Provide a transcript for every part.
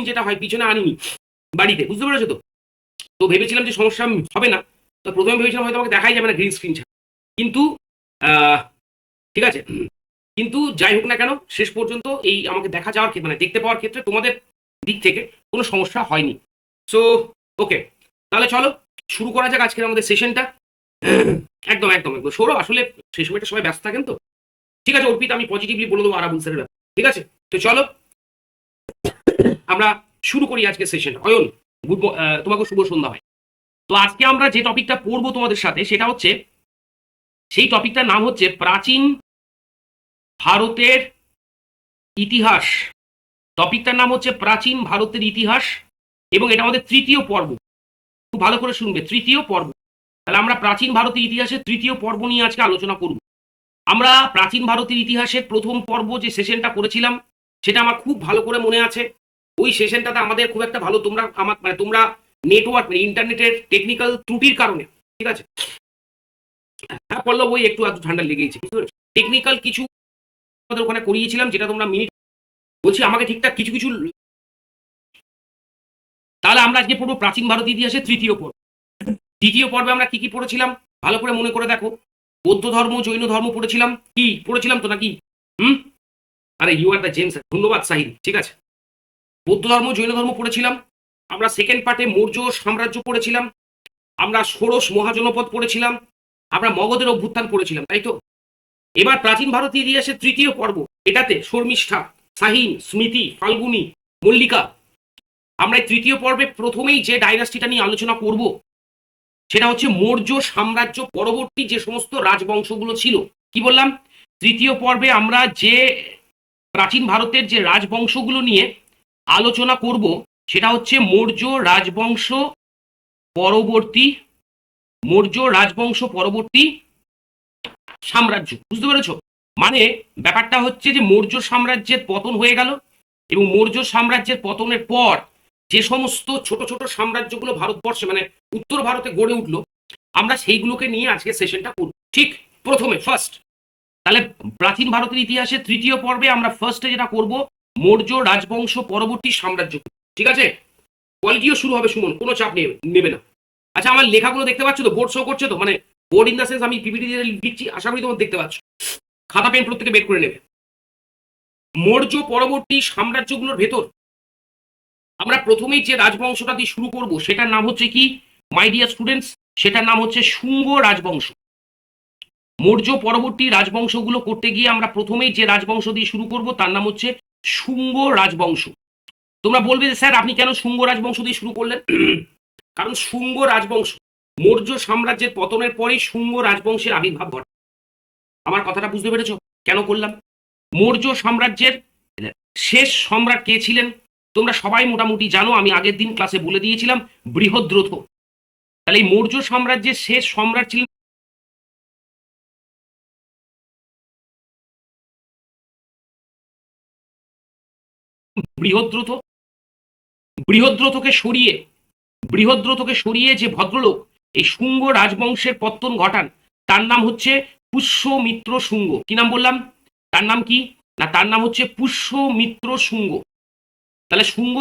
যেটা হয় পিছনে আনিনি বাড়িতে, বুঝতে পেরেছো তো? তো ভেবেছিলাম যে সমস্যা হবে না, তো প্রথমে ভেবেছিলাম হয়তো আমাকে দেখাই যাবে না গ্রিন স্ক্রিন ছাড়া, কিন্তু ঠিক আছে, কিন্তু যাই হোক না কেন শেষ পর্যন্ত এই আমাকে দেখা যাওয়ার মানে দেখতে পাওয়ার ক্ষেত্রে তোমাদের দিক থেকে কোনো সমস্যা হয়নি। সো ওকে, তাহলে চলো শুরু করা যাক আজকের আমাদের সেশনটা। একদম একদম একদম সৌরভ, আসলে সেই সময়টা সবাই ব্যস্ত থাকেন তো। ঠিক আছে অর্পিত, আমি পজিটিভলি বলে দেবো আরাবুল স্যারের ব্যাপারে, ঠিক আছে? তো চলো আমরা শুরু করি আজকে সেশন। অয়ন, তোমাকে শুভ সন্ধ্যা হয়। তো আজকে আমরা যে টপিকটা পড়বো তোমাদের সাথে সেটা হচ্ছে, সেই টপিকটার নাম হচ্ছে প্রাচীন ভারতের ইতিহাস। টপিকটার নাম হচ্ছে প্রাচীন ভারতের ইতিহাস, এবং এটা আমাদের তৃতীয় পর্ব। খুব ভালো করে শুনবে, তৃতীয় পর্ব। তাহলে আমরা প্রাচীন ভারতের ইতিহাসের তৃতীয় পর্ব নিয়ে আজকে আলোচনা করব। আমরা প্রাচীন ভারতের ইতিহাসের প্রথম পর্ব যে সেশনটা করেছিলাম সেটা আমার খুব ভালো করে মনে আছে। ওই সেশনটাতে আমাদের খুব একটা ভালো, তোমরা আমার মানে তোমরা নেটওয়ার্ক ইন্টারনেটের টেকনিক্যাল ত্রুটির কারণে, ঠিক আছে, হ্যাঁ পল্লব, ওই একটু আধটু ঠান্ডা লেগেছে, টেকনিক্যাল কিছু আমাদের ওখানে করিয়েছিলাম যেটা তোমরা মিনিট বলছি আমাকে ঠিকঠাক কিছু কিছু। তাহলে আমরা আজকে পড়বো প্রাচীন ভারত ইতিহাসের তৃতীয় পর্ব। দ্বিতীয় পর্বে আমরা কি কি পড়েছিলাম ভালো করে মনে করে দেখো। বৌদ্ধ ধর্ম, জৈন ধর্ম পড়েছিলাম, কি পড়েছিলাম তো নাকি? হুম, আরে ইউ আর দ্য জেমস, ধন্যবাদ সাহিল, ঠিক আছে। বৌদ্ধ ধর্ম, জৈন ধর্ম পড়েছিলাম। আমরা সেকেন্ড পার্টে মৌর্য সাম্রাজ্য পড়েছিলাম, আমরা ষোড়শ মহাজনপদ পড়েছিলাম, আমরা মগধের অভ্যুত্থান পড়েছিলাম, তাই তো? এবার প্রাচীন ভারতীয় ইতিহাসের তৃতীয় পর্ব, এটাতে শর্মিষ্ঠা, শাহিন, স্মৃতি, ফাল্গুনী, মল্লিকা। আমরা এই তৃতীয় পর্বে প্রথমেই যে ডাইনাস্টিটা নিয়ে আলোচনা করব সেটা হচ্ছে মৌর্য সাম্রাজ্য পরবর্তী যে সমস্ত রাজবংশগুলো ছিল। কি বললাম? তৃতীয় পর্বে আমরা যে প্রাচীন ভারতের যে রাজবংশগুলো নিয়ে আলোচনা করব সেটা হচ্ছে মৌর্য রাজবংশ পরবর্তী, মৌর্য রাজবংশ পরবর্তী সাম্রাজ্য। বুঝতে পেরেছো? মানে ব্যাপারটা হচ্ছে যে মৌর্য সাম্রাজ্যের পতন হয়ে গেল, এবং মৌর্য সাম্রাজ্যের পতনের পর যে সমস্ত ছোট ছোট সাম্রাজ্যগুলো ভারতবর্ষে মানে উত্তর ভারতে গড়ে উঠলো, আমরা সেইগুলোকে নিয়ে আজকে সেশনটা করব। ঠিক প্রথমে ফার্স্ট, তাহলে প্রাচীন ভারতের ইতিহাসের তৃতীয় পর্বে আমরা ফার্স্টে যেটা করব মৌর্য রাজবংশ পরবর্তী সাম্রাজ্য, ঠিক আছে? কোয়ালিটিও শুরু হবে, সুমন, কোনো চাপ নেবে না। আচ্ছা, আমার লেখাগুলো দেখতে পাচ্ছ তো? বোর্ড শো করছে তো? মানে বোর্ড ইন দ্য সেন্স আমি পিপিটি লিখছি, আশা করি তোমার দেখতে পাচ্ছ। খাতা পেন প্রত্যেকে বের করে নেবে। মৌর্য পরবর্তী সাম্রাজ্যগুলোর ভেতর আমরা প্রথমেই যে রাজবংশটা দিয়ে শুরু করব সেটার নাম হচ্ছে কি মাই ডিয়ার স্টুডেন্টস? সেটার নাম হচ্ছে শুঙ্গ রাজবংশ। মৌর্য পরবর্তী রাজবংশগুলো করতে গিয়ে আমরা প্রথমেই যে রাজবংশ দিয়ে শুরু করব তার নাম হচ্ছে শুঙ্গ রাজবংশ। তোমরা বলবে যে স্যার আপনি কেন শুঙ্গ রাজবংশ দিয়ে শুরু করলেন? কারণ শুঙ্গ রাজবংশ মৌর্য সাম্রাজ্যের পতনের পরেই শুঙ্গ রাজবংশের আবির্ভাব ঘটে। আমার কথাটা বুঝতে পেরেছো কেন করলাম? মৌর্য সাম্রাজ্যের শেষ সম্রাট কে ছিলেন তোমরা সবাই মোটামুটি জানো, আমি আগের দিন ক্লাসে বলে দিয়েছিলাম, বৃহদ্রথ। তাহলে এই মৌর্য সাম্রাজ্যের শেষ সম্রাট ছিলেন বৃহদ্রথ। বৃহদ্রথকে সরিয়ে বৃহদ্রথকে সরিয়ে যে ভদ্রলোক এই শুঙ্গ রাজবংশের পত্তন ঘটান তার নাম হচ্ছে পুষ্যমিত্র শুঙ্গ। কি নাম বললাম? তার নাম কি না, তার নাম হচ্ছে পুষ্যমিত্র শুঙ্গ। তাহলে শুঙ্গ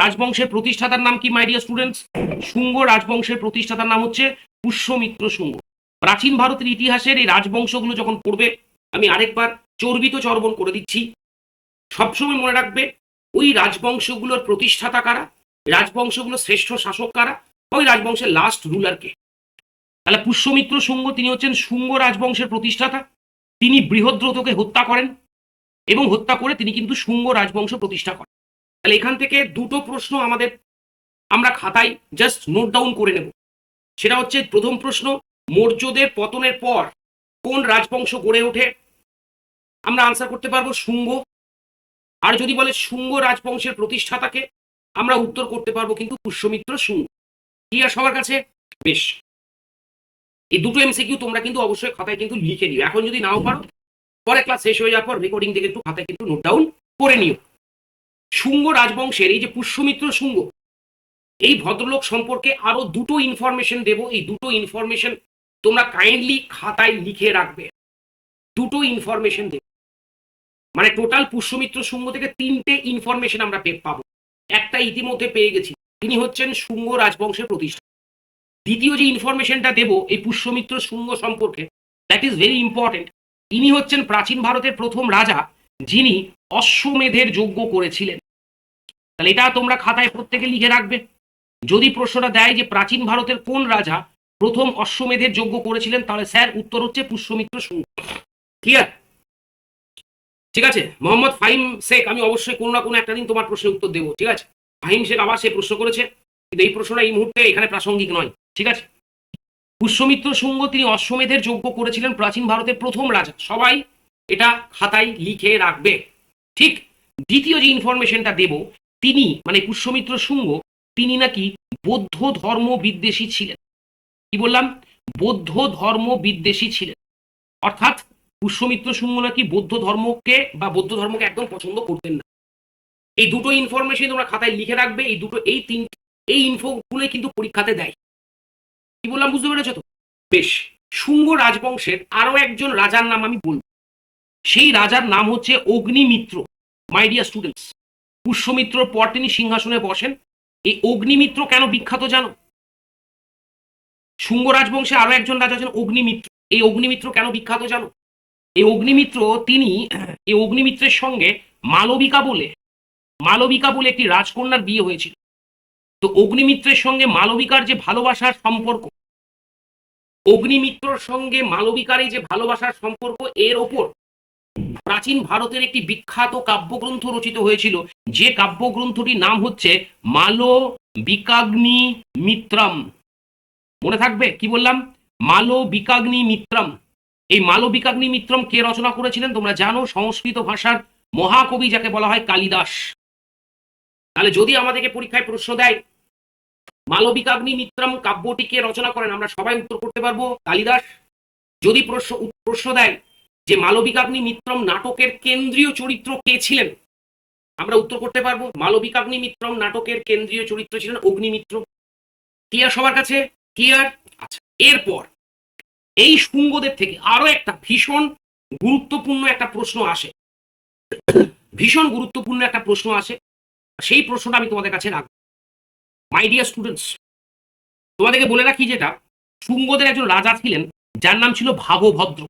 রাজবংশের প্রতিষ্ঠাতার নাম কি মাই ডিয়ার স্টুডেন্টস? শুঙ্গ রাজবংশের প্রতিষ্ঠাতার নাম হচ্ছে পুষ্যমিত্র শুঙ্গ। প্রাচীন ভারতের ইতিহাসের এই রাজবংশগুলো যখন পড়বে, আমি আরেকবার চর্বিত চর্বণ করে দিচ্ছি, সবসময় মনে রাখবে ওই রাজবংশগুলোর প্রতিষ্ঠাতা কারা, রাজবংশগুলোর শ্রেষ্ঠ শাসক কারা, ওই রাজবংশের লাস্ট রুলারকে। তাহলে পুষ্যমিত্র শুঙ্গ তিনি হচ্ছেন শুঙ্গ রাজবংশের প্রতিষ্ঠাতা। তিনি বৃহদ্রথকে হত্যা করেন, এবং হত্যা করে তিনি কিন্তু শুঙ্গ রাজবংশ প্রতিষ্ঠা করেন। তাহলে এখান থেকে দুটো প্রশ্ন আমাদের আমরা খাতায় জাস্ট নোট ডাউন করে নেব। সেটা হচ্ছে প্রথম প্রশ্ন, মৌর্যদের পতনের পর কোন রাজবংশ গড়ে ওঠে? আমরা আনসার করতে পারবো শুঙ্গ। আর যদি বলে শুঙ্গ রাজবংশের প্রতিষ্ঠাতাকে, আমরা উত্তর করতে পারবো কিন্তু পুষ্যমিত্র শুঙ্গ। ক্লিয়ার সবার কাছে? বেশ, এই দুটো এমসিকিউ তোমরা কিন্তু অবশ্যই খাতায় কিন্তু লিখে নিও। এখন যদি নাও পারো, পরে ক্লাস শেষ হয়ে যাওয়ার পর রেকর্ডিং থেকে একটু খাতায় কিন্তু নোট ডাউন করে নিও। শুঙ্গ রাজবংশের এই যে পুষ্যমিত্র শুঙ্গ, এই ভদ্রলোক সম্পর্কে আরো দুটো ইনফরমেশন দেব। এই দুটো ইনফরমেশন তোমরা কাইন্ডলি খাতায় লিখে রাখবে। দুটো ইনফরমেশন দেব, মানে টোটাল পুষ্যমিত্র শুঙ্গ থেকে তিনটে ইনফরমেশন আমরা পাবো। একটা ইতিমধ্যে পেয়ে গেছি, তিনি হচ্ছেন শুঙ্গ রাজবংশের প্রতিষ্ঠাতা। দ্বিতীয় যে ইনফরমেশনটা দেব এই পুষ্যমিত্র শুঙ্গ সম্পর্কে, দ্যাট ইজ ভেরি ইম্পর্টেন্ট। ইনি হচ্ছেন প্রাচীন ভারতের প্রথম রাজা যিনি অশ্বমেধের যজ্ঞ করেছিলেন। তাহলে এটা তোমরা খাতায় প্রত্যেকে লিখে রাখবে। যদি প্রশ্নটা দেয় যে প্রাচীন ভারতের কোন রাজা প্রথম অশ্বমেধের যজ্ঞ করেছিলেন, তাহলে স্যার উত্তর হচ্ছে পুষ্যমিত্র শুঙ্গ। ক্লিয়ার? ঠিক আছে মোহাম্মদ ফাহিম শেখ, আমি অবশ্যই কোনো না কোনো একটা দিন তোমার প্রশ্নের উত্তর দেবো। ঠিক আছে, ফাহিম শেখ আবার সে প্রশ্ন করেছে, কিন্তু এই প্রশ্নটা এই মুহূর্তে এখানে প্রাসঙ্গিক নয়। ঠিক আছে, পুষ্যমিত্র শুঙ্গ তিনি অশ্বমেধের যজ্ঞ করেছিলেন, প্রাচীন ভারতের প্রথম রাজা। সবাই এটা খাতায় লিখে রাখবে। ঠিক, দ্বিতীয় যে ইনফরমেশনটা দেব, তিনি মানে পুষ্যমিত্র শুঙ্গ তিনি নাকি বৌদ্ধ ধর্ম বিদ্বেষী ছিলেন। কি বললাম? বৌদ্ধ ধর্ম বিদ্বেষী ছিলেন, অর্থাৎ পুষ্যমিত্র শুঙ্গ নাকি বৌদ্ধ ধর্মকে বা বৌদ্ধ ধর্মকে একদম পছন্দ করতেন না। এই দুটো ইনফরমেশন তোমরা খাতায় লিখে রাখবে। এই দুটো এই ইনফোগুলোই কিন্তু পরীক্ষাতে দেয়। কি বললাম বুঝতে পেরেছো তো? বেশ, শুঙ্গ রাজবংশের আরো একজন রাজার নাম আমি বলবো। সেই রাজার নাম হচ্ছে অগ্নিমিত্র। মাই ডিয়ার স্টুডেন্টস, পুষ্যমিত্রর পর তিনি সিংহাসনে বসেন। এই অগ্নিমিত্র কেন বিখ্যাত জানো? শুঙ্গ রাজবংশে আরো একজন রাজা আছেন অগ্নিমিত্র। এই অগ্নিমিত্র কেন বিখ্যাত জানো? এই অগ্নিমিত্র তিনি এই অগ্নিমিত্রের সঙ্গে মালবিকা বলে একটি রাজকন্যার বিয়ে হয়েছিল। তো অগ্নিমিত্রের সঙ্গে মালবিকার যে ভালোবাসার সম্পর্ক, অগ্নিমিত্রর সঙ্গে মালবিকার এই যে ভালোবাসার সম্পর্ক, এর ওপর প্রাচীন ভারতের একটি বিখ্যাত কাব্যগ্রন্থ রচিত হয়েছিল, যে কাব্যগ্রন্থটির নাম হচ্ছে মালবিকাগ্নি মিত্রম। মনে থাকবে কি বললাম? মালবিকাগ্নি মিত্রম। এই মালবিকাগ্নি মিত্রম কে রচনা করেছিলেন তোমরা জানো? সংস্কৃত ভাষার মহাকবি যাকে বলা হয় কালিদাস। তাহলে যদি আমাদেরকে পরীক্ষায় প্রশ্ন দেয় মালবিকাগ্নি মিত্রম কাব্যটি কে রচনা করেন, আমরা সবাই উত্তর করতে পারবো কালিদাস। যদি প্রশ্ন দেয় যে মালবিকাগ্নি মিত্রম নাটকের কেন্দ্রীয় চরিত্র কে ছিলেন, আমরা উত্তর করতে পারবো মালবিকাগ্নি মিত্রম নাটকের কেন্দ্রীয় চরিত্র ছিলেন অগ্নিমিত্র। ক্লিয়ার সবার কাছে? ক্লিয়ার? আচ্ছা, এরপর এই শুঙ্গদের থেকে আরো একটা ভীষণ গুরুত্বপূর্ণ একটা প্রশ্ন আসে। ভীষণ গুরুত্বপূর্ণ একটা প্রশ্ন আসে, সেই প্রশ্নটা আমি তোমাদের কাছে রাখবো। মাই ডিয়ার স্টুডেন্টস, তোমাদেরকে বলে রাখি যেটা শুঙ্গদের একজন রাজা ছিলেন যার নাম ছিল ভাগভদ্র।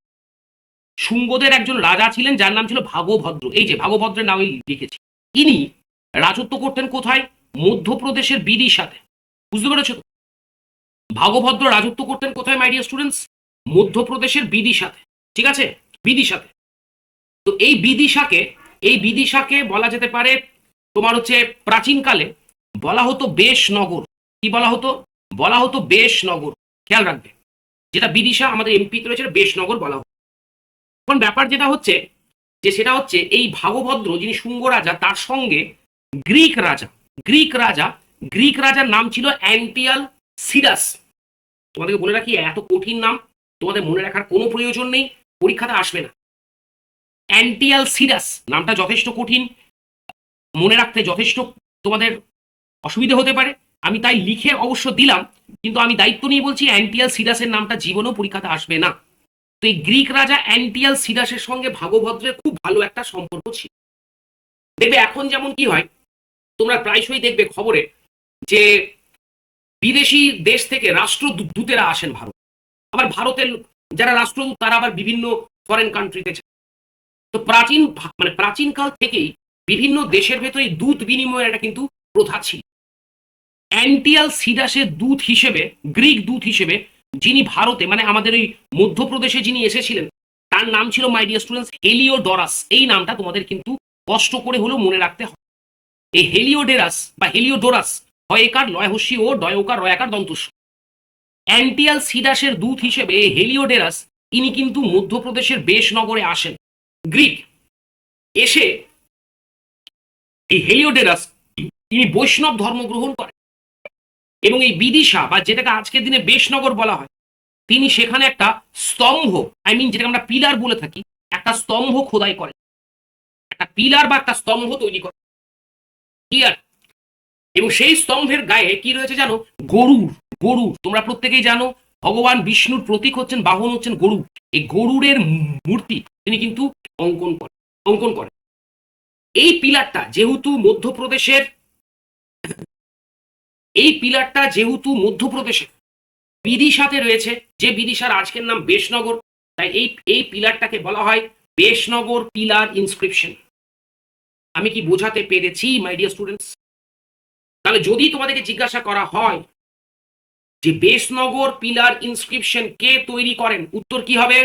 শুঙ্গদের একজন রাজা ছিলেন যার নাম ছিল ভাগভদ্র। এই যে ভাগভদ্রের নাম লিখেছি। ইনি রাজত্ব করতেন কোথায়? মধ্যপ্রদেশের বিদিশাতে। বুঝতে পেরেছো? ভাগভদ্র রাজত্ব করতেন কোথায় মাই ডিয়ার স্টুডেন্টস? মধ্যপ্রদেশের বিদিশাতে। ঠিক আছে, বিদিশাতে। তো এই বিদিশাকে বলা যেতে পারে তোমার হচ্ছে প্রাচীনকালে বলা হতো বেশনগর। কি বলা হতো? বলা হতো বেশনগর। খেয়াল রাখবে, যেটা বিদিশা আমাদের এমপিতে রয়েছে বেশনগর বলা হতো। এখন ব্যাপার যেটা হচ্ছে যে সেটা হচ্ছে এই ভাগভদ্র যিনি শুঙ্গ রাজা, তার সঙ্গে গ্রিক রাজার নাম ছিল অ্যান্টিয়াল সিডাস। তোমাদেরকে বলে রাখি, এত কঠিন নাম তোমাদের মনে রাখার কোনো প্রয়োজন নেই, পরীক্ষাতে আসবে না। অ্যান্টিয়াল সিডাস নামটা যথেষ্ট কঠিন, মনে রাখতে যথেষ্ট তোমাদের অসুবিধা হতে পারে। আমি তাই লিখে অবশ্য দিলাম, কিন্তু আমি দায়িত্ব নিয়ে বলছি অ্যান্টিয়াল সিডাসের নামটা জীবনেও পরীক্ষাতে আসবে না। তো এই গ্রিক রাজা অ্যান্টিয়াল সিডাসের সঙ্গে ভাগভদ্রের খুব ভালো একটা সম্পর্ক ছিল। দেখবে এখন যেমন কি হয়, তোমরা প্রায়শই দেখবে খবরে যে বিদেশি দেশ থেকে রাষ্ট্রদূতেরা আসেন ভারত, আবার ভারতের যারা রাষ্ট্রদূত তারা আবার বিভিন্ন ফরেন কান্ট্রিতে যায়। তো প্রাচীনকাল থেকেই বিভিন্ন দেশের ভেতরে দূত বিনিময়ের একটা কিন্তু প্রথা ছিল। অ্যান্টিয়াল সিডাসের দূত হিসেবে, গ্রিক দূত হিসেবে যিনি ভারতে মানে আমাদের ওই মধ্যপ্রদেশে যিনি এসেছিলেন, তার নাম ছিল মাই ডিয়ার স্টুডেন্টস হেলিওডোরাস। এই নামটা তোমাদের কিন্তু কষ্ট করে হলেও মনে রাখতে হবে। এই হেলিওডোরাস বা হেলিওডোরাস হয়কার লয়হস্যি ও ডয়কার রয়াকার দন্তস। অ্যান্টিয়াল সিডাসের দূত হিসেবে হেলিওডোরাস ইনি কিন্তু মধ্যপ্রদেশের বেশনগরে আসেন। গ্রিক এসে এই হেলিওডোরাস তিনি বৈষ্ণব ধর্ম গ্রহণ করেন এবং এই বিদিশা বা যেটাকে আজকের দিনে বেশনগর বলা হয়, তিনি সেখানে একটা স্তম্ভ, যেটাকে আমরা পিলার বলে থাকি, একটা স্তম্ভ খোদাই করেন, একটা পিলার বা একটা স্তম্ভ তৈরি করেন। ক্লিয়ার? এবং সেই স্তম্ভের গায়ে কি রয়েছে জানো? গরুর। তোমরা প্রত্যেকেই জানো ভগবান বিষ্ণুর প্রতীক হচ্ছেন, বাহন হচ্ছেন গরু। এই গরুরের মূর্তি তিনি কিন্তু অঙ্কন করেন। এই পিলারটা যেহেতু মধ্যপ্রদেশের এই পিলারটা যেহেতু মধ্যপ্রদেশে বিদিশাতে রয়েছে, যে বিদিশার আজকের নাম বেশনগর, তাই এই পিলারটাকে বলা হয় বেশনগর পিলার ইনস্ক্রিপশন। আমি কি বোঝাতে পেরেছি মাই ডিয়ার স্টুডেন্টস? তাহলে যদি তোমাদেরকে জিজ্ঞাসা করা হয় যে বেশনগর পিলার ইনস্ক্রিপশন কে তৈরি করেন, উত্তর কি হবে?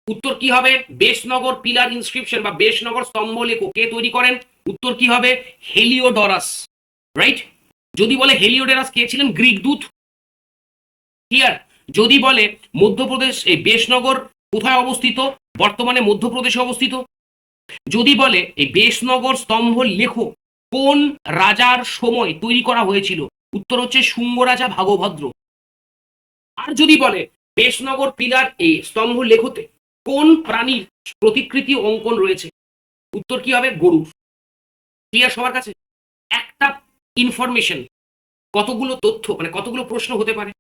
উত্তর কি হবে? বেশনগর পিলার ইনস্ক্রিপশন বা বেশনগর স্তম্ভলেখ কে তৈরি করেন? উত্তর কি হবে? Heliodorus, right? যদি বলে হেলিওডোরাস কে ছিলেন? গ্রিক দূত। ক্লিয়ার? যদি বলে মধ্যপ্রদেশ, এই বেশনগর কোথায় অবস্থিত? বর্তমানে মধ্যপ্রদেশে অবস্থিত। যদি বলে এই বেশনগর স্তম্ভ লেখ কোন রাজার সময় তৈরি করা হয়েছিল, উত্তর হচ্ছে শুঙ্গ রাজা ভাগভদ্র। আর যদি বলে বেশনগর পিলার এই স্তম্ভ লেখতে কোন প্রাণীর প্রতিকৃতি অঙ্কন রয়েছে, উত্তর কি হবে? গরুর। ক্লিয়ার সবার কাছে? একটা ইনফরমেশন কতগুলো তথ্য, মানে কতগুলো প্রশ্ন হতে পারে।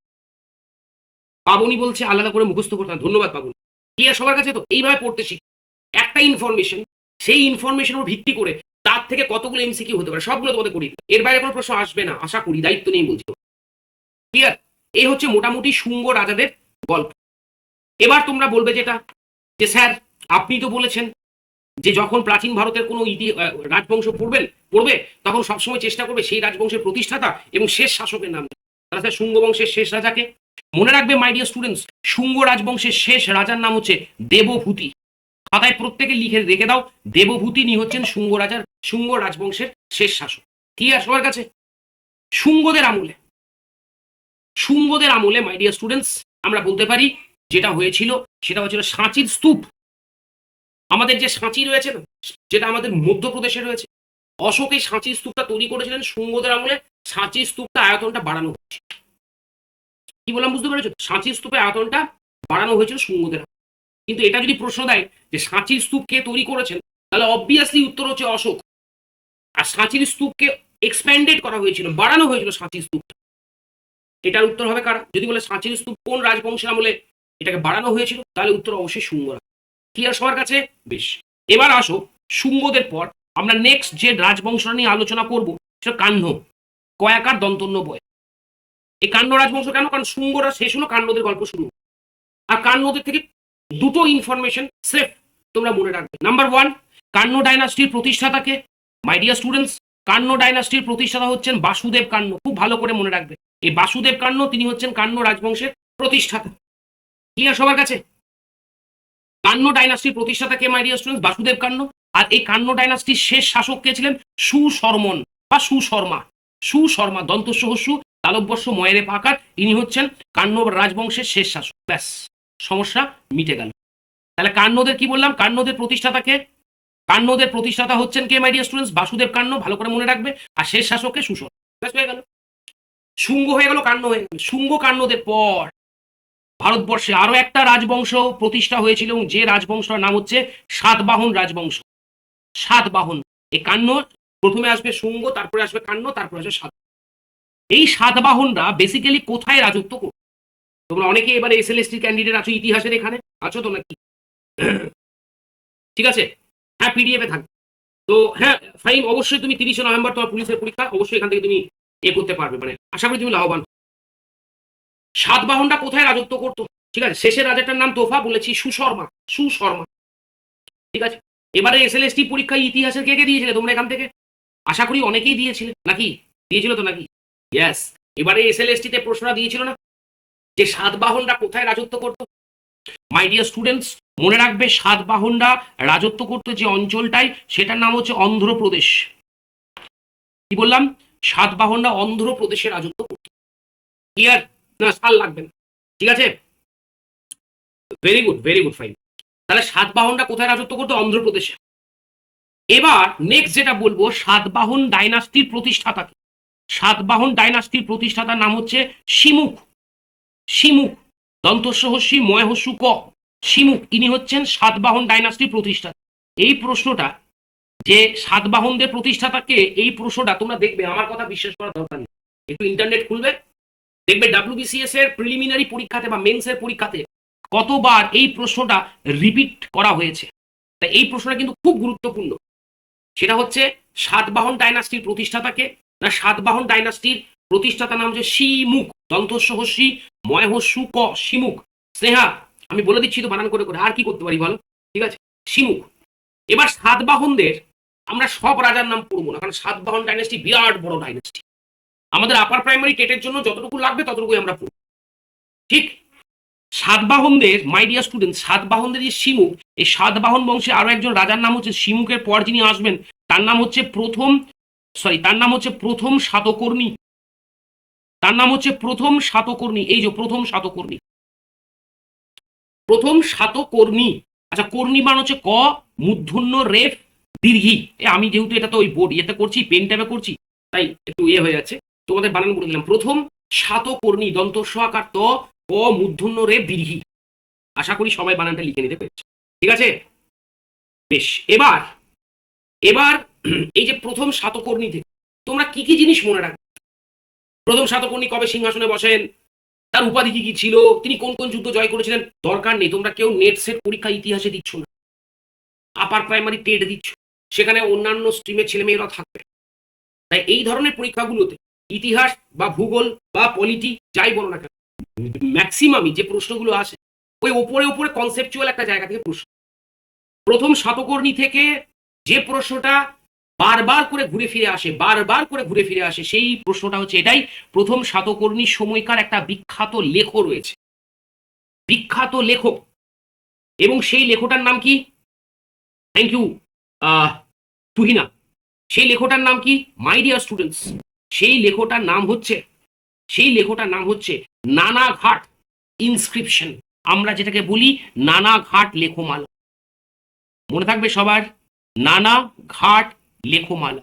পাবনি বলছে আলাদা করে মুখস্থ করতে হবে। ধন্যবাদ পাবনি। ক্লিয়ার সবার কাছে? তো এইভাবে পড়তে শিখ। একটা ইনফরমেশন, সেই ইনফরমেশনের উপর ভিত্তি করে তার থেকে কতগুলো এমসিকিউ হতে পারে, সবগুলো তোমাদের করি। এর বাইরে কোনো প্রশ্ন আসবে না আশা করি, দায়িত্ব নেই বলছি। ক্লিয়ার? এই হচ্ছে মোটামুটি শুঙ্গ রাজাদের গল্প। এবার তোমরা বলবে যেটা, যে স্যার আপনি তো বলেছেন যে যখন প্রাচীন ভারতের কোনো রাজবংশ পড়বে তখন সবসময় চেষ্টা করবে সেই রাজবংশের প্রতিষ্ঠাতা এবং শেষ শাসকের নাম। তাহলে স্যার শুঙ্গ বংশের শেষ রাজাকে? মনে রাখবে মাই ডিয়ার স্টুডেন্টস, শুঙ্গ রাজবংশের শেষ রাজার নাম হচ্ছে দেবভূতি। খাতায় প্রত্যেকে লিখে রেখে দাও, দেবভূতি নি হচ্ছেন শুঙ্গ রাজবংশের শেষ শাসক। ক্লিয়ার সবার কাছে? শুঙ্গদের আমলে মাই ডিয়ার স্টুডেন্টস আমরা বলতে পারি যেটা হয়েছিল সেটা হচ্ছিল সাঁচির স্তূপ। আমাদের যে সাঁচি রয়েছে না, যেটা আমাদের মধ্যপ্রদেশে রয়েছে, অশোক এই সাঁচির স্তূপটা তৈরি করেছিলেন শুঙ্গদের আমলে। সাঁচির স্তূপটা আয়তনটা বাড়ানো হয়েছে। কি বললাম বুঝতে পেরেছো? সাঁচির স্তূপের আয়তনটা বাড়ানো হয়েছিল শুঙ্গদের। কিন্তু এটা যদি প্রশ্ন দেয় যে সাঁচির স্তূপ কে তৈরি করেছেন, তাহলে অবভিয়াসলি উত্তর হচ্ছে অশোক। আর সাঁচির স্তূপকে এক্সপ্যান্ডেড করা হয়েছিল, বাড়ানো হয়েছিল সাঁচির স্তূপটা। এটার উত্তর হবে কারা? যদি বলে সাঁচির স্তূপ কোন রাজবংশের আমলে এটাকে বাড়ানো হয়েছিল, তাহলে উত্তর অবশ্যই শুঙ্গরা। ক্লিয়ার সবার কাছে? বেশ, এবার আসো শুঙ্গদের পর আমরা নেক্সট যে রাজবংশটা নিয়ে আলোচনা করব সেটা কাহ্ন। কয়াকার দন্তন্য বয়। এই কাহ্ন রাজবংশ কেন? কারণ শুঙ্গরা শেষ হলো, কাহ্নদের গল্প শুরু। আর কাহ্নদের থেকে দুটো ইনফরমেশন সেফ তোমরা মনে রাখবে। নাম্বার ওয়ান, কাহ্ন ডাইনাস্টির প্রতিষ্ঠাতাকে? মাই ডিয়ার স্টুডেন্টস, কাহ্ন ডাইনাস্টির প্রতিষ্ঠাতা হচ্ছেন বাসুদেব কাহ্ন। খুব ভালো করে মনে রাখবে, এই বাসুদেব কাহ্ন তিনি হচ্ছেন কাহ্ন রাজবংশের প্রতিষ্ঠাতা। ক্লিয়ার সবার কাছে? কাহ্ন ডাইনাস্টির প্রতিষ্ঠাতা কে my dear students? Vasudeva Kanva. আর এই কাহ্ন ডাইনাস্টির শেষ শাসক কে ছিলেন? সুশর্মন বা সুশর্মা দন্তস্য হস্যু তালব্যস্য ময়েরে পাকার, ইনি হচ্ছেন কাহ্ন রাজবংশের শেষ শাসক। ব্যাস, সমস্যা মিটে গেল। তাহলে কাহ্নদের কি বললাম? কাহ্নদের প্রতিষ্ঠাতাকে? কাহ্নদের প্রতিষ্ঠাতা হচ্ছেন কে my dear students? Vasudeva Kanva. ভালো করে মনে রাখবে। আর শেষ শাসককে সুশর্মা। ব্যাস হয়ে গেল। শুঙ্গ হয়ে গেল, কাহ্ন হয়ে গেল। শুঙ্গ কাহ্নদের পর ভারতবর্ষে আরো একটা রাজবংশ প্রতিষ্ঠা হয়েছিল, এবং যে রাজবংশটার নাম হচ্ছে সাতবাহন রাজবংশ। সাতবাহন। এই কাহ্ন প্রথমে আসবে শুঙ্গ, তারপরে আসবে কাহ্ন, তারপরে আসবে সাত। এই সাতবাহনরা বেসিক্যালি কোথায় রাজত্ব করত? তোমরা অনেকে এবারে এসএলএসটি ক্যান্ডিডেট আছো, ইতিহাসের এখানে আছো তো নাকি? ঠিক আছে, হ্যাঁ পিডিএফে থাকবে। তো হ্যাঁ ফাইন, অবশ্যই তুমি 30শে নভেম্বর তোমার পুলিশের পরীক্ষা, অবশ্যই এখান থেকে তুমি করতে পারবে, মানে আশা করি তুমি লাভবান। সাতবাহনটা কোথায় রাজত্ব করতো? ঠিক আছে, শেষের রাজাটার নাম তোফা, বলেছি সুশর্মা। ঠিক আছে, এবারে এসএলএসটি পরীক্ষায় ইতিহাসের কে কে দিয়েছিলে তোমরা এখান থেকে? আশা করি অনেকেই দিয়েছিলে নাকি? দিয়েছিল তো নাকি? ইয়েস। এবারে এসএলএসটি তে প্রশ্নটা দিয়েছিল না যে সাতবাহনরা কোথায় রাজত্ব করতো? মাই ডিয়ার স্টুডেন্টস মনে রাখবে, সাতবাহনরা রাজত্ব করতো যে অঞ্চলটায়, সেটার নাম হচ্ছে অন্ধ্রপ্রদেশ। কি বললাম? সাতবাহনরা অন্ধ্রপ্রদেশে রাজত্ব করতো। ক্লিয়ার? না সাল লাগবে না। ঠিক আছে, ভেরি গুড ফাইন। তাহলে সাতবাহনরা কোথায় রাজত্ব করতো? অন্ধ্রপ্রদেশে। এবার নেক্সট যেটা বলবো, সাতবাহন ডাইনাস্টির প্রতিষ্ঠাতা। সাতবাহন ডাইনাস্টির প্রতিষ্ঠাতার নাম হচ্ছে শিমুখ দন্তস্য হস্যি ময় হস্যু ক। শিমুখ, ইনি হচ্ছেন সাতবাহন ডাইনাস্টির প্রতিষ্ঠাতা। এই প্রশ্নটা যে সাতবাহনদের প্রতিষ্ঠাতাকে, এই প্রশ্নটা তোমরা দেখবে, আমার কথা বিশ্বাস করার দরকার নেই, একটু ইন্টারনেট খুলবে দেখবে WBCS এর প্রিলিমিনারি পরীক্ষাতে বা মেন্সের পরীক্ষাতে কতবার এই প্রশ্নটা রিপিট করা হয়েছে। তাই এই প্রশ্নটা কিন্তু খুব গুরুত্বপূর্ণ। সেটা হচ্ছে সাতবাহন ডাইনাস্টির প্রতিষ্ঠাতাকে, না সাতবাহন ডাইনাস্টির প্রতিষ্ঠাতার নাম হচ্ছে শিমুখ, দন্তস্য হস্যি ময় হস্যু ক, শিমুখ। স্নেহা আমি বলে দিচ্ছি তো বানান করে করে, আর কি করতে পারি বলো, ঠিক আছে, শিমুখ। এবার সাতবাহনদের আমরা সব রাজার নাম পড়বো না, কারণ সাতবাহন ডাইনাস্টি বিরাট বড় ডাইনাস্টি, আমাদের আপার প্রাইমারি টেটের জন্য যতটুকু লাগবে ততটুকুই আমরা পড়ব, ঠিক। সাতবাহনদের মাই ডিয়ার স্টুডেন্ট, সাতবাহনদের যে শিমুখ, এই সাতবাহন বংশে আরো একজন রাজার নাম হচ্ছে, শিমুখের পর যিনি আসবেন তার নাম হচ্ছে প্রথম সাতকর্ণী, তার নাম হচ্ছে প্রথম সাতকর্ণী, এই যে প্রথম সাতকর্ণী, প্রথম সাতকর্ণী। আচ্ছা, কর্ণী মান হচ্ছে ক মূর্ধন্য রেফ দীর্ঘি। আমি যেহেতু এটা তো ওই বোর্ড ইয়েতে করছি, পেন ট্যাবে করছি, তাই একটু হয়ে যাচ্ছে, তোমাদের বানান বলে দিলাম। প্রথম সাতকর্ণী, দন্ত আকার ত, ক মূর্ধন্য রেফ দীর্ঘি। আশা করি সবাই বানানটা লিখে নিতে পেরেছে, ঠিক আছে, বেশ। এবার এবার এই যে প্রথম সাতকর্ণী থেকে তোমরা কি কি জিনিস মনে রাখবে? প্রথম সাতকর্ণী কবে সিংহাসনে বসেন, তার উপাধি কি কি ছিল, তিনি কোন কোন যুদ্ধ জয় করেছিলেন, দরকার নেই, তোমরা কেউ নেট সেট পরীক্ষা ইতিহাসে দিচ্ছ না, আপার প্রাইমারি টেট দিচ্ছ, সেখানে অন্যান্য স্ট্রিমের ছেলেমেয়েরা থাকবে, তাই এই ধরনের পরীক্ষাগুলোতে ইতিহাস বা ভূগোল বা পলিটি যাই বলো না কেন, ম্যাক্সিমামই যে প্রশ্নগুলো আসে ওই ওপরে ওপরে কনসেপচুয়াল একটা জায়গা থেকে প্রশ্ন। প্রথম সাতকর্ণী থেকে যে প্রশ্নটা বারবার করে ঘুরে ফিরে আসে সেই প্রশ্নটা হচ্ছে এটাই, প্রথম সাতকর্ণীর সময়কার একটা বিখ্যাত লেখ রয়েছে, বিখ্যাত লেখক, এবং সেই লেখটার নাম কি, থ্যাংক ইউ তুহিনা, সেই লেখটার নাম কি মাই ডিয়ার স্টুডেন্টস, সেই লেখটার নাম হচ্ছে নানাঘাট ইনস্ক্রিপশন, আমরা যেটাকে বলি নানাঘাট লেখমালা, মনে থাকবে সবার, নানাঘাট লেখমালা।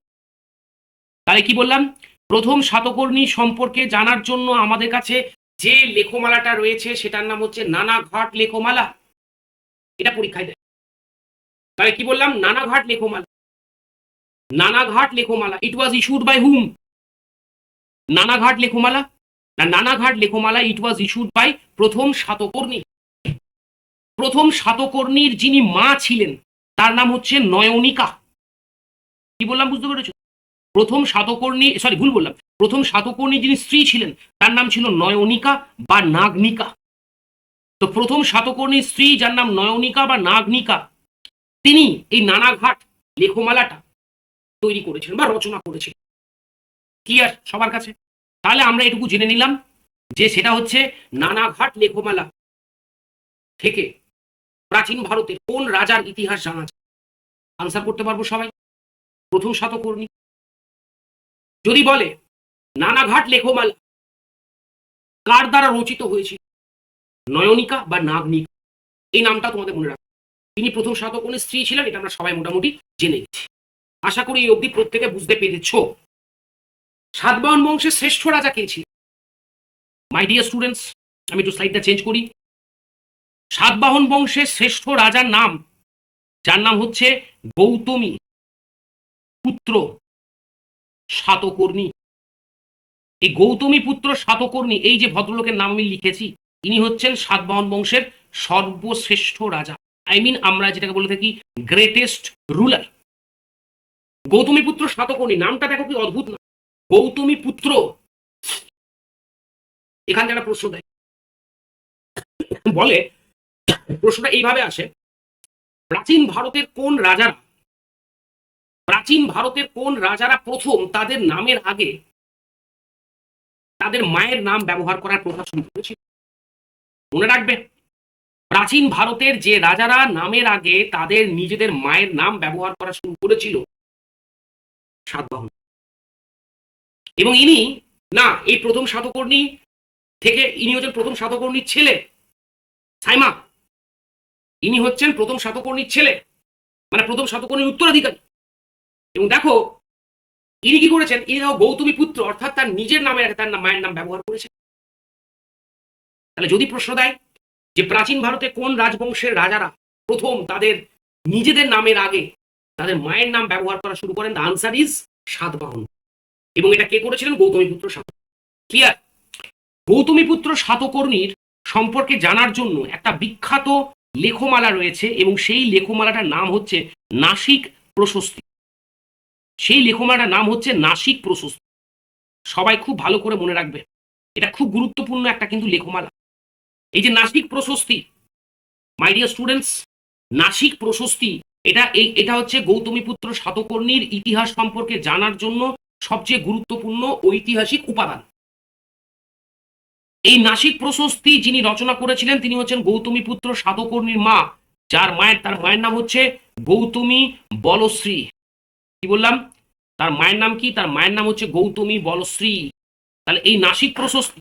তাহলে কি বললাম, প্রথম সাতকর্ণী সম্পর্কে জানার জন্য আমাদের কাছে যে লেখমালাটা রয়েছে সেটার নাম হচ্ছে নানাঘাট লেখমালা, এটা পরীক্ষায় দেয়। তাহলে কি বললাম, নানাঘাট লেখমালা, নানাঘাট লেখমালা, ইট ওয়াজ ইস্যুড বাই হুম, নানাঘাট লেখমালা, না নানাঘাট লেখমালা ইট ওয়াজ ইস্যুড বাই প্রথম সাতকর্ণী। প্রথম সাতকর্ণীর যিনি মা ছিলেন তার নাম হচ্ছে নয়নিকা। কি বললাম বুঝতে পেরেছো? প্রথম সাতকর্ণী, সরি ভুল বললাম, প্রথম সাতকর্ণী যিনি স্ত্রী ছিলেন তার নাম ছিল নয়নিকা বা নাগনিকা। তো প্রথম সাতকর্ণীর স্ত্রী যার নাম নয়নিকা বা নাগনিকা, তিনি এই নানাঘাট লেখমালাটা তৈরি করেছিলেন বা রচনা করেছিলেন। কি আর সবার কাছে, তাহলে আমরা এটুকু জেনে নিলাম যে সেটা হচ্ছে নানাঘাট লেখমালা থেকে প্রাচীন ভারতের কোন রাজার ইতিহাস জানা যায়। আনসার করতে পারবো সবাই? প্রথম সাতকর্ণী। যদি বলে নানাঘাট লেখমালা কার দ্বারা রচিত হয়েছিল, নয়নিকা বা নাগনিকা, এই নামটা তোমাদের মনে রাখবে। তিনি প্রথম সাতকর্ণীর স্ত্রী ছিলেন, এটা আমরা সবাই মোটামুটি জেনে গেছি। আশা করি এই অবধি প্রত্যেকে বুঝতে পেরেছ। সাতবাহন বংশের শ্রেষ্ঠ রাজা কে ছিল? মাই ডিয়ার স্টুডেন্টস, আমি একটু স্লাইডটা চেঞ্জ করি। সাতবাহন বংশের শ্রেষ্ঠ রাজার নাম, যার নাম হচ্ছে গৌতমী পুত্র সাতকর্ণী। এই গৌতমী পুত্র সাতকর্ণী, এই যে ভদ্রলোকের নাম আমি লিখেছি, ইনি হচ্ছেন সাতবাহন বংশের সর্বশ্রেষ্ঠ রাজা, আমরা যেটাকে বলে থাকি গ্রেটেস্ট রুলার। গৌতমী পুত্র সাতকর্ণী, নামটা দেখো কি অদ্ভুত না, গৌতমী পুত্র। এখান থেকে একটা প্রশ্ন দেয়, বলে প্রশ্নটা এইভাবে আসে, প্রাচীন ভারতের কোন রাজারা প্রথম তাদের নামের আগে তাদের মায়ের নাম ব্যবহার করার প্রথা শুরু করেছিল? মনে রাখবে, প্রাচীন ভারতের যে রাজারা নামের আগে তাদের নিজেদের মায়ের নাম ব্যবহার করা শুরু করেছিল, সাতবাহন। এবং ইনি না, এই প্রথম সাতকর্ণী থেকে ইনি হচ্ছেন প্রথম সাতকর্ণীর ছেলে সাইমা, ইনি হচ্ছেন প্রথম সাতকর্ণীর ছেলে, মানে প্রথম সাতকর্ণীর উত্তরাধিকারী। এবং দেখো ইনি কি করেছেন, ইনি গৌতমী পুত্র, অর্থাৎ তার নিজের নামের আগে তার মায়ের নাম ব্যবহার করেছেন। তাহলে যদি প্রশ্ন দেয় যে প্রাচীন ভারতে কোন রাজবংশের রাজারা প্রথম তাদের নিজেদের নামের আগে তাদের মায়ের নাম ব্যবহার করা শুরু করেন, দ্য আনসার ইজ সাতবাহন। এবং এটা কে করেছিলেন? গৌতমীপুত্র সাতকর্ণী। ক্লিয়ার? গৌতমীপুত্র সাতকর্ণীর সম্পর্কে জানার জন্য একটা বিখ্যাত লেখমালা রয়েছে, এবং সেই লেখমালাটার নাম হচ্ছে নাসিক প্রশস্তি। সেই লেখমালাটার নাম হচ্ছে নাসিক প্রশস্তি। সবাই খুব ভালো করে মনে রাখবে, এটা খুব গুরুত্বপূর্ণ একটা কিন্তু লেখমালা। এই যে Nasik Prashasti, my dear students, Nasik Prashasti এটা হচ্ছে গৌতমীপুত্র সাতকর্ণীর ইতিহাস সম্পর্কে জানার জন্য সবচেয়ে গুরুত্বপূর্ণ ঐতিহাসিক উপাদান। এই নাসিক প্রশস্তি যিনি রচনা করেছিলেন তিনি হচ্ছেন গৌতমীপুত্র সাতকর্ণীর মা, তার মায়ের নাম হচ্ছে গৌতমী বলশ্রী। কি বললাম? তার মায়ের নাম কি? তার মায়ের নাম হচ্ছে গৌতমী বলশ্রী। তাহলে এই নাসিক প্রশস্তি,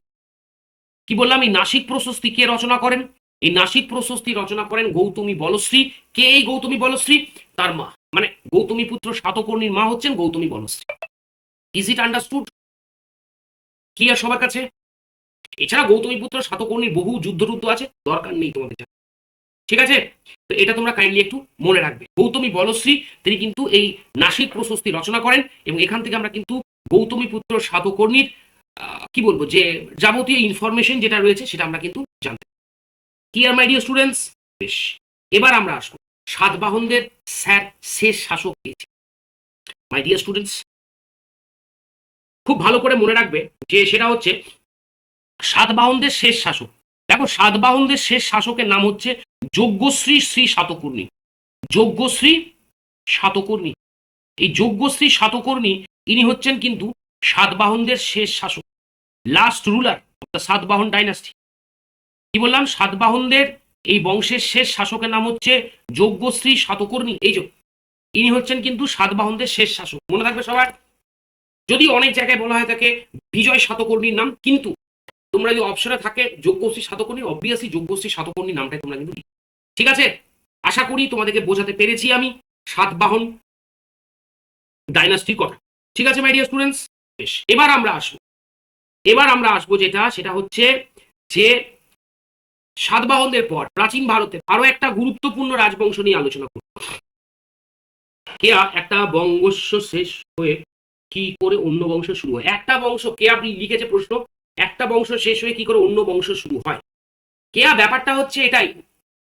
কি বললাম, এই নাসিক প্রশস্তি কে রচনা করেন? এই নাসিক প্রশস্তি রচনা করেন গৌতমী বলশ্রী। কে এই গৌতমী বলশ্রী? তার মা, মানে গৌতমীপুত্র সাতকর্ণীর মা হচ্ছেন Gautami Balashri. Is it understood? কি আর সবার কাছে? এছাড়া গৌতমীপুত্র সাতকর্ণীর বহু যুদ্ধ আছে, দরকার নেই তোমাদের জানা, ঠিক আছে? তো এটা তোমরা কাইন্ডলি একটু মনে রাখবে। গৌতমী বলশ্রী তিনি কিন্তু এই নাসিক প্রশস্তি রচনা করেন, এবং এখান থেকে আমরা কিন্তু গৌতমীপুত্র সাতকর্ণীর কি বলবো যে যাবতীয় ইনফরমেশন যেটা রয়েছে সেটা আমরা কিন্তু জানতে। কি আর মাই ডিয়ার স্টুডেন্টস, বেশ, এবার আমরা আসবো সাতবাহনদের শেষ শাসক কে ছিল। মাই ডিয়ার স্টুডেন্টস, খুব ভালো করে মনে রাখবে যে সেটা হচ্ছে সাতবাহনদের শেষ শাসক। দেখো, সাতবাহনদের শেষ শাসকের নাম হচ্ছে যজ্ঞশ্রী শ্রী সাতকর্ণী। যজ্ঞশ্রী সাতকর্ণী, এই যজ্ঞশ্রী সাতকর্ণী ইনি হচ্ছেন কিন্তু সাতবাহনদের শেষ শাসক, last ruler of the Satavahana dynasty. কি বললাম? সাতবাহনদের এই বংশের শেষ শাসকের নাম হচ্ছে যজ্ঞশ্রী সাতকর্ণী। এই যে ইনি হচ্ছেন কিন্তু সাতবাহনদের শেষ শাসক, মনে থাকবে সবার। যদি অনেক জায়গায় বলা হয় থাকে বিজয় সাতকর্ণীর নাম, কিন্তু তোমরা যদি অপশনে থাকে যজ্ঞশ্রী সাতকর্ণী, অবভিয়াসলি যজ্ঞশ্রী সাতকর্ণী নামটাই তোমরা কিন্তু, ঠিক আছে? আশা করি তোমাদেরকে বোঝাতে পেরেছি আমি সাতবাহন ডাইনাস্টির কথা, ঠিক আছে মাই ডিয়ার স্টুডেন্টস? বেশ, এবার আমরা আসবো সেটা হচ্ছে যে সাতবাহনদের পর প্রাচীন ভারতে আরো একটা গুরুত্বপূর্ণ রাজবংশ নিয়ে আলোচনা করব। কেয়া একটা বংশ শেষ হয়ে কি করে অন্য বংশ শুরু হয়? একটা বংশ, কেয়া লিখেছে প্রশ্ন, একটা বংশ শেষ হয়ে কি করে অন্য বংশ শুরু হয়? কেয়া ব্যাপারটা হচ্ছে এটাই,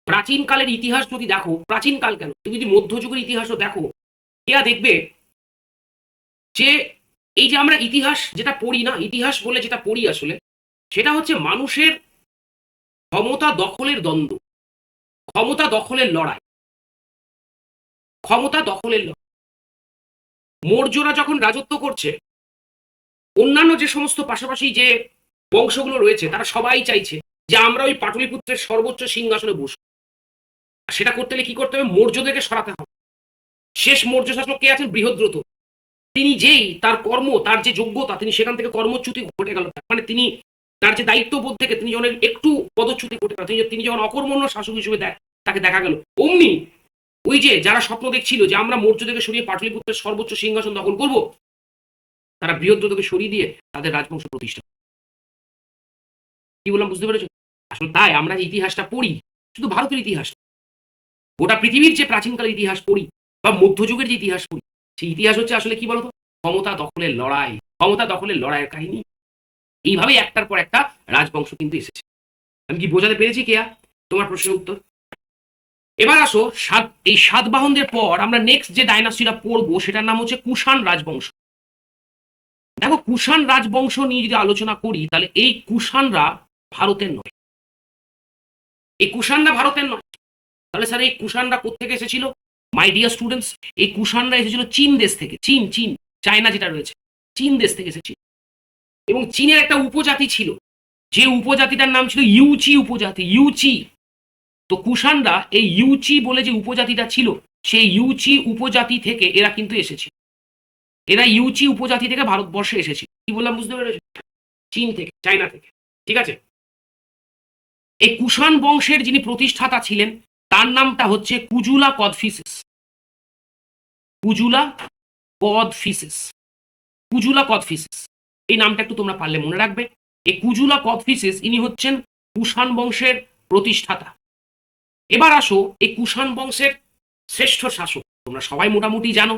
প্রাচীনকালের ইতিহাস যদি দেখো, প্রাচীনকাল কেন, তুমি যদি মধ্যযুগের ইতিহাসও দেখো, কেয়া দেখবে যে এই যে আমরা ইতিহাস যেটা পড়ি না, ইতিহাস বলে যেটা পড়ি আসলে সেটা হচ্ছে মানুষের ক্ষমতা দখলের দ্বন্দ্ব, ক্ষমতা দখলের লড়াই, ক্ষমতা দখলের লড়াই। মৌর্যরা যখন রাজত্ব করছে, অন্যান্য যে সমস্ত পাশাপাশি যে বংশগুলো রয়েছে তারা সবাই চাইছে যে আমরা ওই পাটলিপুত্রের সর্বোচ্চ সিংহাসনে বসবো। সেটা করতে হলে কি করতে হবে? মৌর্যদেরকে সরাতে হবে। শেষ মৌর্য শাসক কে আছেন? বৃহদ্রথ। তিনি যেই তার কর্ম, তার যে যোগ্যতা, তিনি সেখান থেকে কর্মচ্যুতি ঘটে গেল, মানে তিনি তার যে দায়িত্ববোধ থেকে তিনি যখন একটু পদচ্যুতি ঘটে গেল, তিনি যখন অকর্মণ্য শাসক হিসেবে তাকে দেখা গেল, অমনি ওই যে যারা স্বপ্ন দেখছিল যে আমরা মৌর্যদেরকে সরিয়ে পাটলিপুত্রের সর্বোচ্চ সিংহাসন দখল করব, তারা বৃহদ্রথকে সরিয়ে দিয়ে তাদের রাজবংশ প্রতিষ্ঠা। কি বললাম বুঝতে পেরেছো? আসলে তাই আমরা ইতিহাসটা পড়ি, শুধু ভারতের ইতিহাস, গোটা পৃথিবীর যে প্রাচীনকালের ইতিহাস পড়ি বা মধ্যযুগের যে ইতিহাস পড়ি, সেই ইতিহাস হচ্ছে আসলে কি বলতো? ক্ষমতা দখলের লড়াই, ক্ষমতা দখলের লড়াইয়ের কাহিনী। এইভাবেই একটার পর একটা রাজবংশ কিন্তু এসেছে। আমি কি বোঝাতে পেরেছি কেয়া তোমার প্রশ্নের উত্তর? এবার আসো এই সাতবাহনদের পর আমরা নেক্সট যে ডাইনাস্টিটা পড়বো সেটার নাম হচ্ছে কুষাণ রাজবংশ। দেখো, কুষাণ রাজবংশ নিয়ে যদি আলোচনা করি তাহলে এই কুষাণরা ভারতের নয়, এই কুষাণরা ভারতের নয়। তাহলে স্যার এই কুষাণরা কোথেকে এসেছিল? মাই ডিয়ার স্টুডেন্টস, এই কুষাণরা এসেছিল চীন দেশ থেকে। চীন, চায়না যেটা রয়েছে, চীন দেশ থেকে এসেছিল। এবং চীনের একটা উপজাতি ছিল, যে উপজাতিটার নাম ছিল ইউচি উপজাতি, ইউচি। তো কুষাণরা এই ইউচি বলে যে উপজাতিটা ছিল, সেই ইউচি উপজাতি থেকে এরা কিন্তু এসেছে। এরা ইউচি উপজাতি থেকে ভারতবর্ষে এসেছে। কি বললাম বুঝতে পেরেছো? চীন থেকে, চায়না থেকে, ঠিক আছে? এই কুষাণ বংশের যিনি প্রতিষ্ঠাতা ছিলেন তার নামটা হচ্ছে কুজুলা কদফিসিস। কুজুলা কদফিসিস, কুজুলা কদফিসিস, এই নামটা একটু তোমরা পারলে মনে রাখবে। এই কুজুলা কদফিসিস ইনি হচ্ছেন কুষাণ বংশের প্রতিষ্ঠাতা। এবার আসো এই কুষাণ বংশের শ্রেষ্ঠ শাসক, তোমরা সবাই মোটামুটি জানো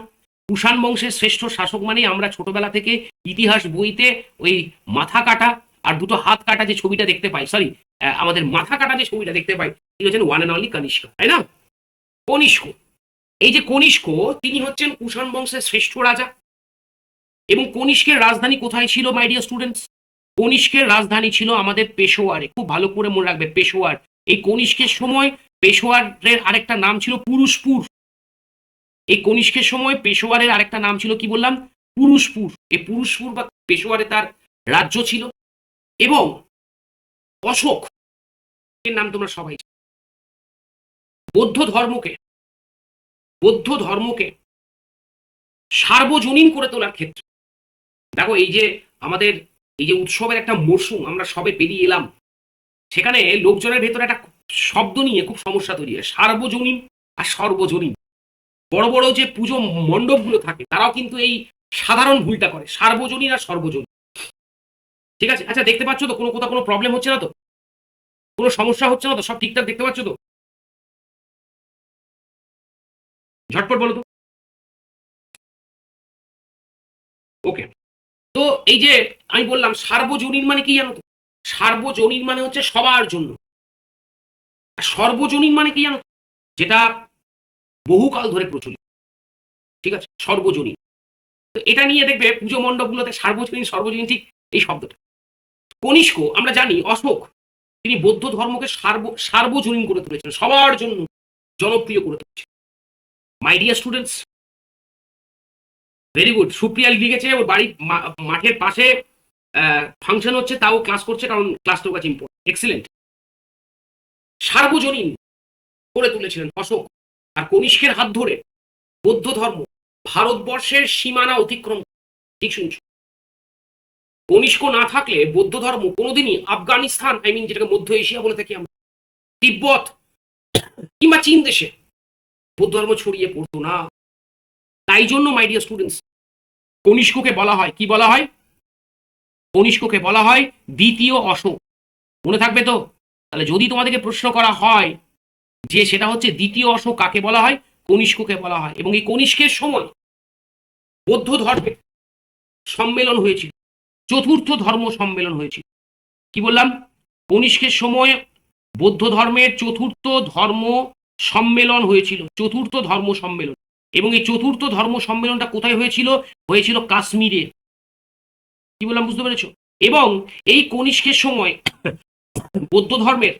কুষাণ বংশের শ্রেষ্ঠ শাসক মানে আমরা ছোটবেলা থেকে ইতিহাস বইতে ওই মাথা কাটা আর দুটো হাত কাটা যে ছবিটা দেখতে পাই, সরি আমাদের মাথা কাটা যে ছবিটা দেখতে পাই, তিনি হচ্ছেন ওয়ান অ্যান্ড অনলি কনিষ্ক, তাই না? কনিষ্ক, এই যে কনিষ্ক তিনি হচ্ছেন কুষাণ বংশের শ্রেষ্ঠ রাজা। এবং কনিষ্কের রাজধানী কোথায় ছিল মাই ডিয়ার স্টুডেন্টস? কনিষ্কের রাজধানী ছিল আমাদের পেশোয়ারে। খুব ভালো করে মনে রাখবে, পেশোয়ার। এই কনিষ্কের সময় পেশোয়ারের আরেকটা নাম ছিল পুরুষপুর। এই কনিষ্কের সময় পেশোয়ারের আরেকটা নাম ছিল কি বললাম? পুরুষপুর। এই পুরুষপুর বা পেশোয়ারে তার রাজ্য ছিল। এবং অশোক এর নাম তোমরা সবাই বৌদ্ধ ধর্মকে সার্বজনীন করে তোলার ক্ষেত্রে, দেখো এই যে আমাদের এই যে উৎসবের একটা মরশুম আমরা সবে পেরিয়ে এলাম, সেখানে লোকজনের ভেতরে একটা শব্দ নিয়ে খুব সমস্যা তৈরি হয়, সার্বজনীন আর সর্বজনীন। বড় বড় যে পুজো মণ্ডপগুলো থাকে তারাও কিন্তু এই সাধারণ ভুলটা করে, সার্বজনীন আর সর্বজনীন। ঠিক আছে? আচ্ছা, দেখতে পাচ্ছ তো কোথাও কোনো প্রবলেম হচ্ছে না তো? কোনো সমস্যা হচ্ছে না তো? সব ঠিকঠাক দেখতে পাচ্ছ তো? ঝটপট বলো তো। ওকে। তো এই যে আমি বললাম সার্বজনীন মানে কি জানো তো? সার্বজনীন মানে হচ্ছে সবার জন্য। আর সর্বজনীন মানে কি জানো? যেটা বহুকাল ধরে প্রচলিত। ঠিক আছে? সর্বজনীন। তো এটা নিয়ে দেখবে পুজো মণ্ডপগুলোতে সর্বজনীন ঠিক এই শব্দটা। কনিষ্ক আমরা জানি, অশোক তিনি বৌদ্ধ ধর্মকে সার্বজনীন করে তুলেছেন, সবার জন্য জনপ্রিয় করে তুলেছেন। মাই dear students, very good. Supriya লিখেছে ওর বাড়ির মাঠের পাশে ফাংশন হচ্ছে, তাও ক্লাস করছে, কারণ ক্লাস তোর কাছে ইম্পর্টেন্ট। এক্সিলেন্ট। সার্বজনীন করে তুলেছিলেন অশোক। আর কনিষ্কের হাত ধরে বৌদ্ধ ধর্ম ভারতবর্ষের সীমানা অতিক্রম। ঠিক শুনছো? কনিষ্ক না থাকলে বৌদ্ধ ধর্ম কোনোদিনই আফগানিস্তান, যেটাকে মধ্য এশিয়া বলে থাকি আমরা, তিব্বত কিংবা চীন দেশে বৌদ্ধ ধর্ম ছড়িয়ে পড়তো না। তাই জন্য মাই ডিয়ার স্টুডেন্টস, কনিষ্ককে বলা হয়, কি বলা হয়? কনিষ্ককে বলা হয় দ্বিতীয় অশোক। মনে থাকবে তো? তাহলে যদি তোমাদেরকে প্রশ্ন করা হয় যে সেটা হচ্ছে দ্বিতীয় অশোক কাকে বলা হয়, কনিষ্ককে বলা হয়। এবং এই কনিষ্কের সময় বৌদ্ধ ধর্মের সম্মেলন হয়েছিল, চতুর্থ ধর্ম সম্মেলন হয়েছিল। কি বললাম? কনিষ্কের সময় বৌদ্ধ ধর্মের চতুর্থ ধর্ম সম্মেলন হয়েছিল, চতুর্থ ধর্ম সম্মেলন। এবং এই চতুর্থ ধর্ম সম্মেলনটা কোথায় হয়েছিল? হয়েছিল কাশ্মীরে। কি বললাম বুঝতে পেরেছ? এবং এই কনিষ্কের সময় বৌদ্ধ ধর্মের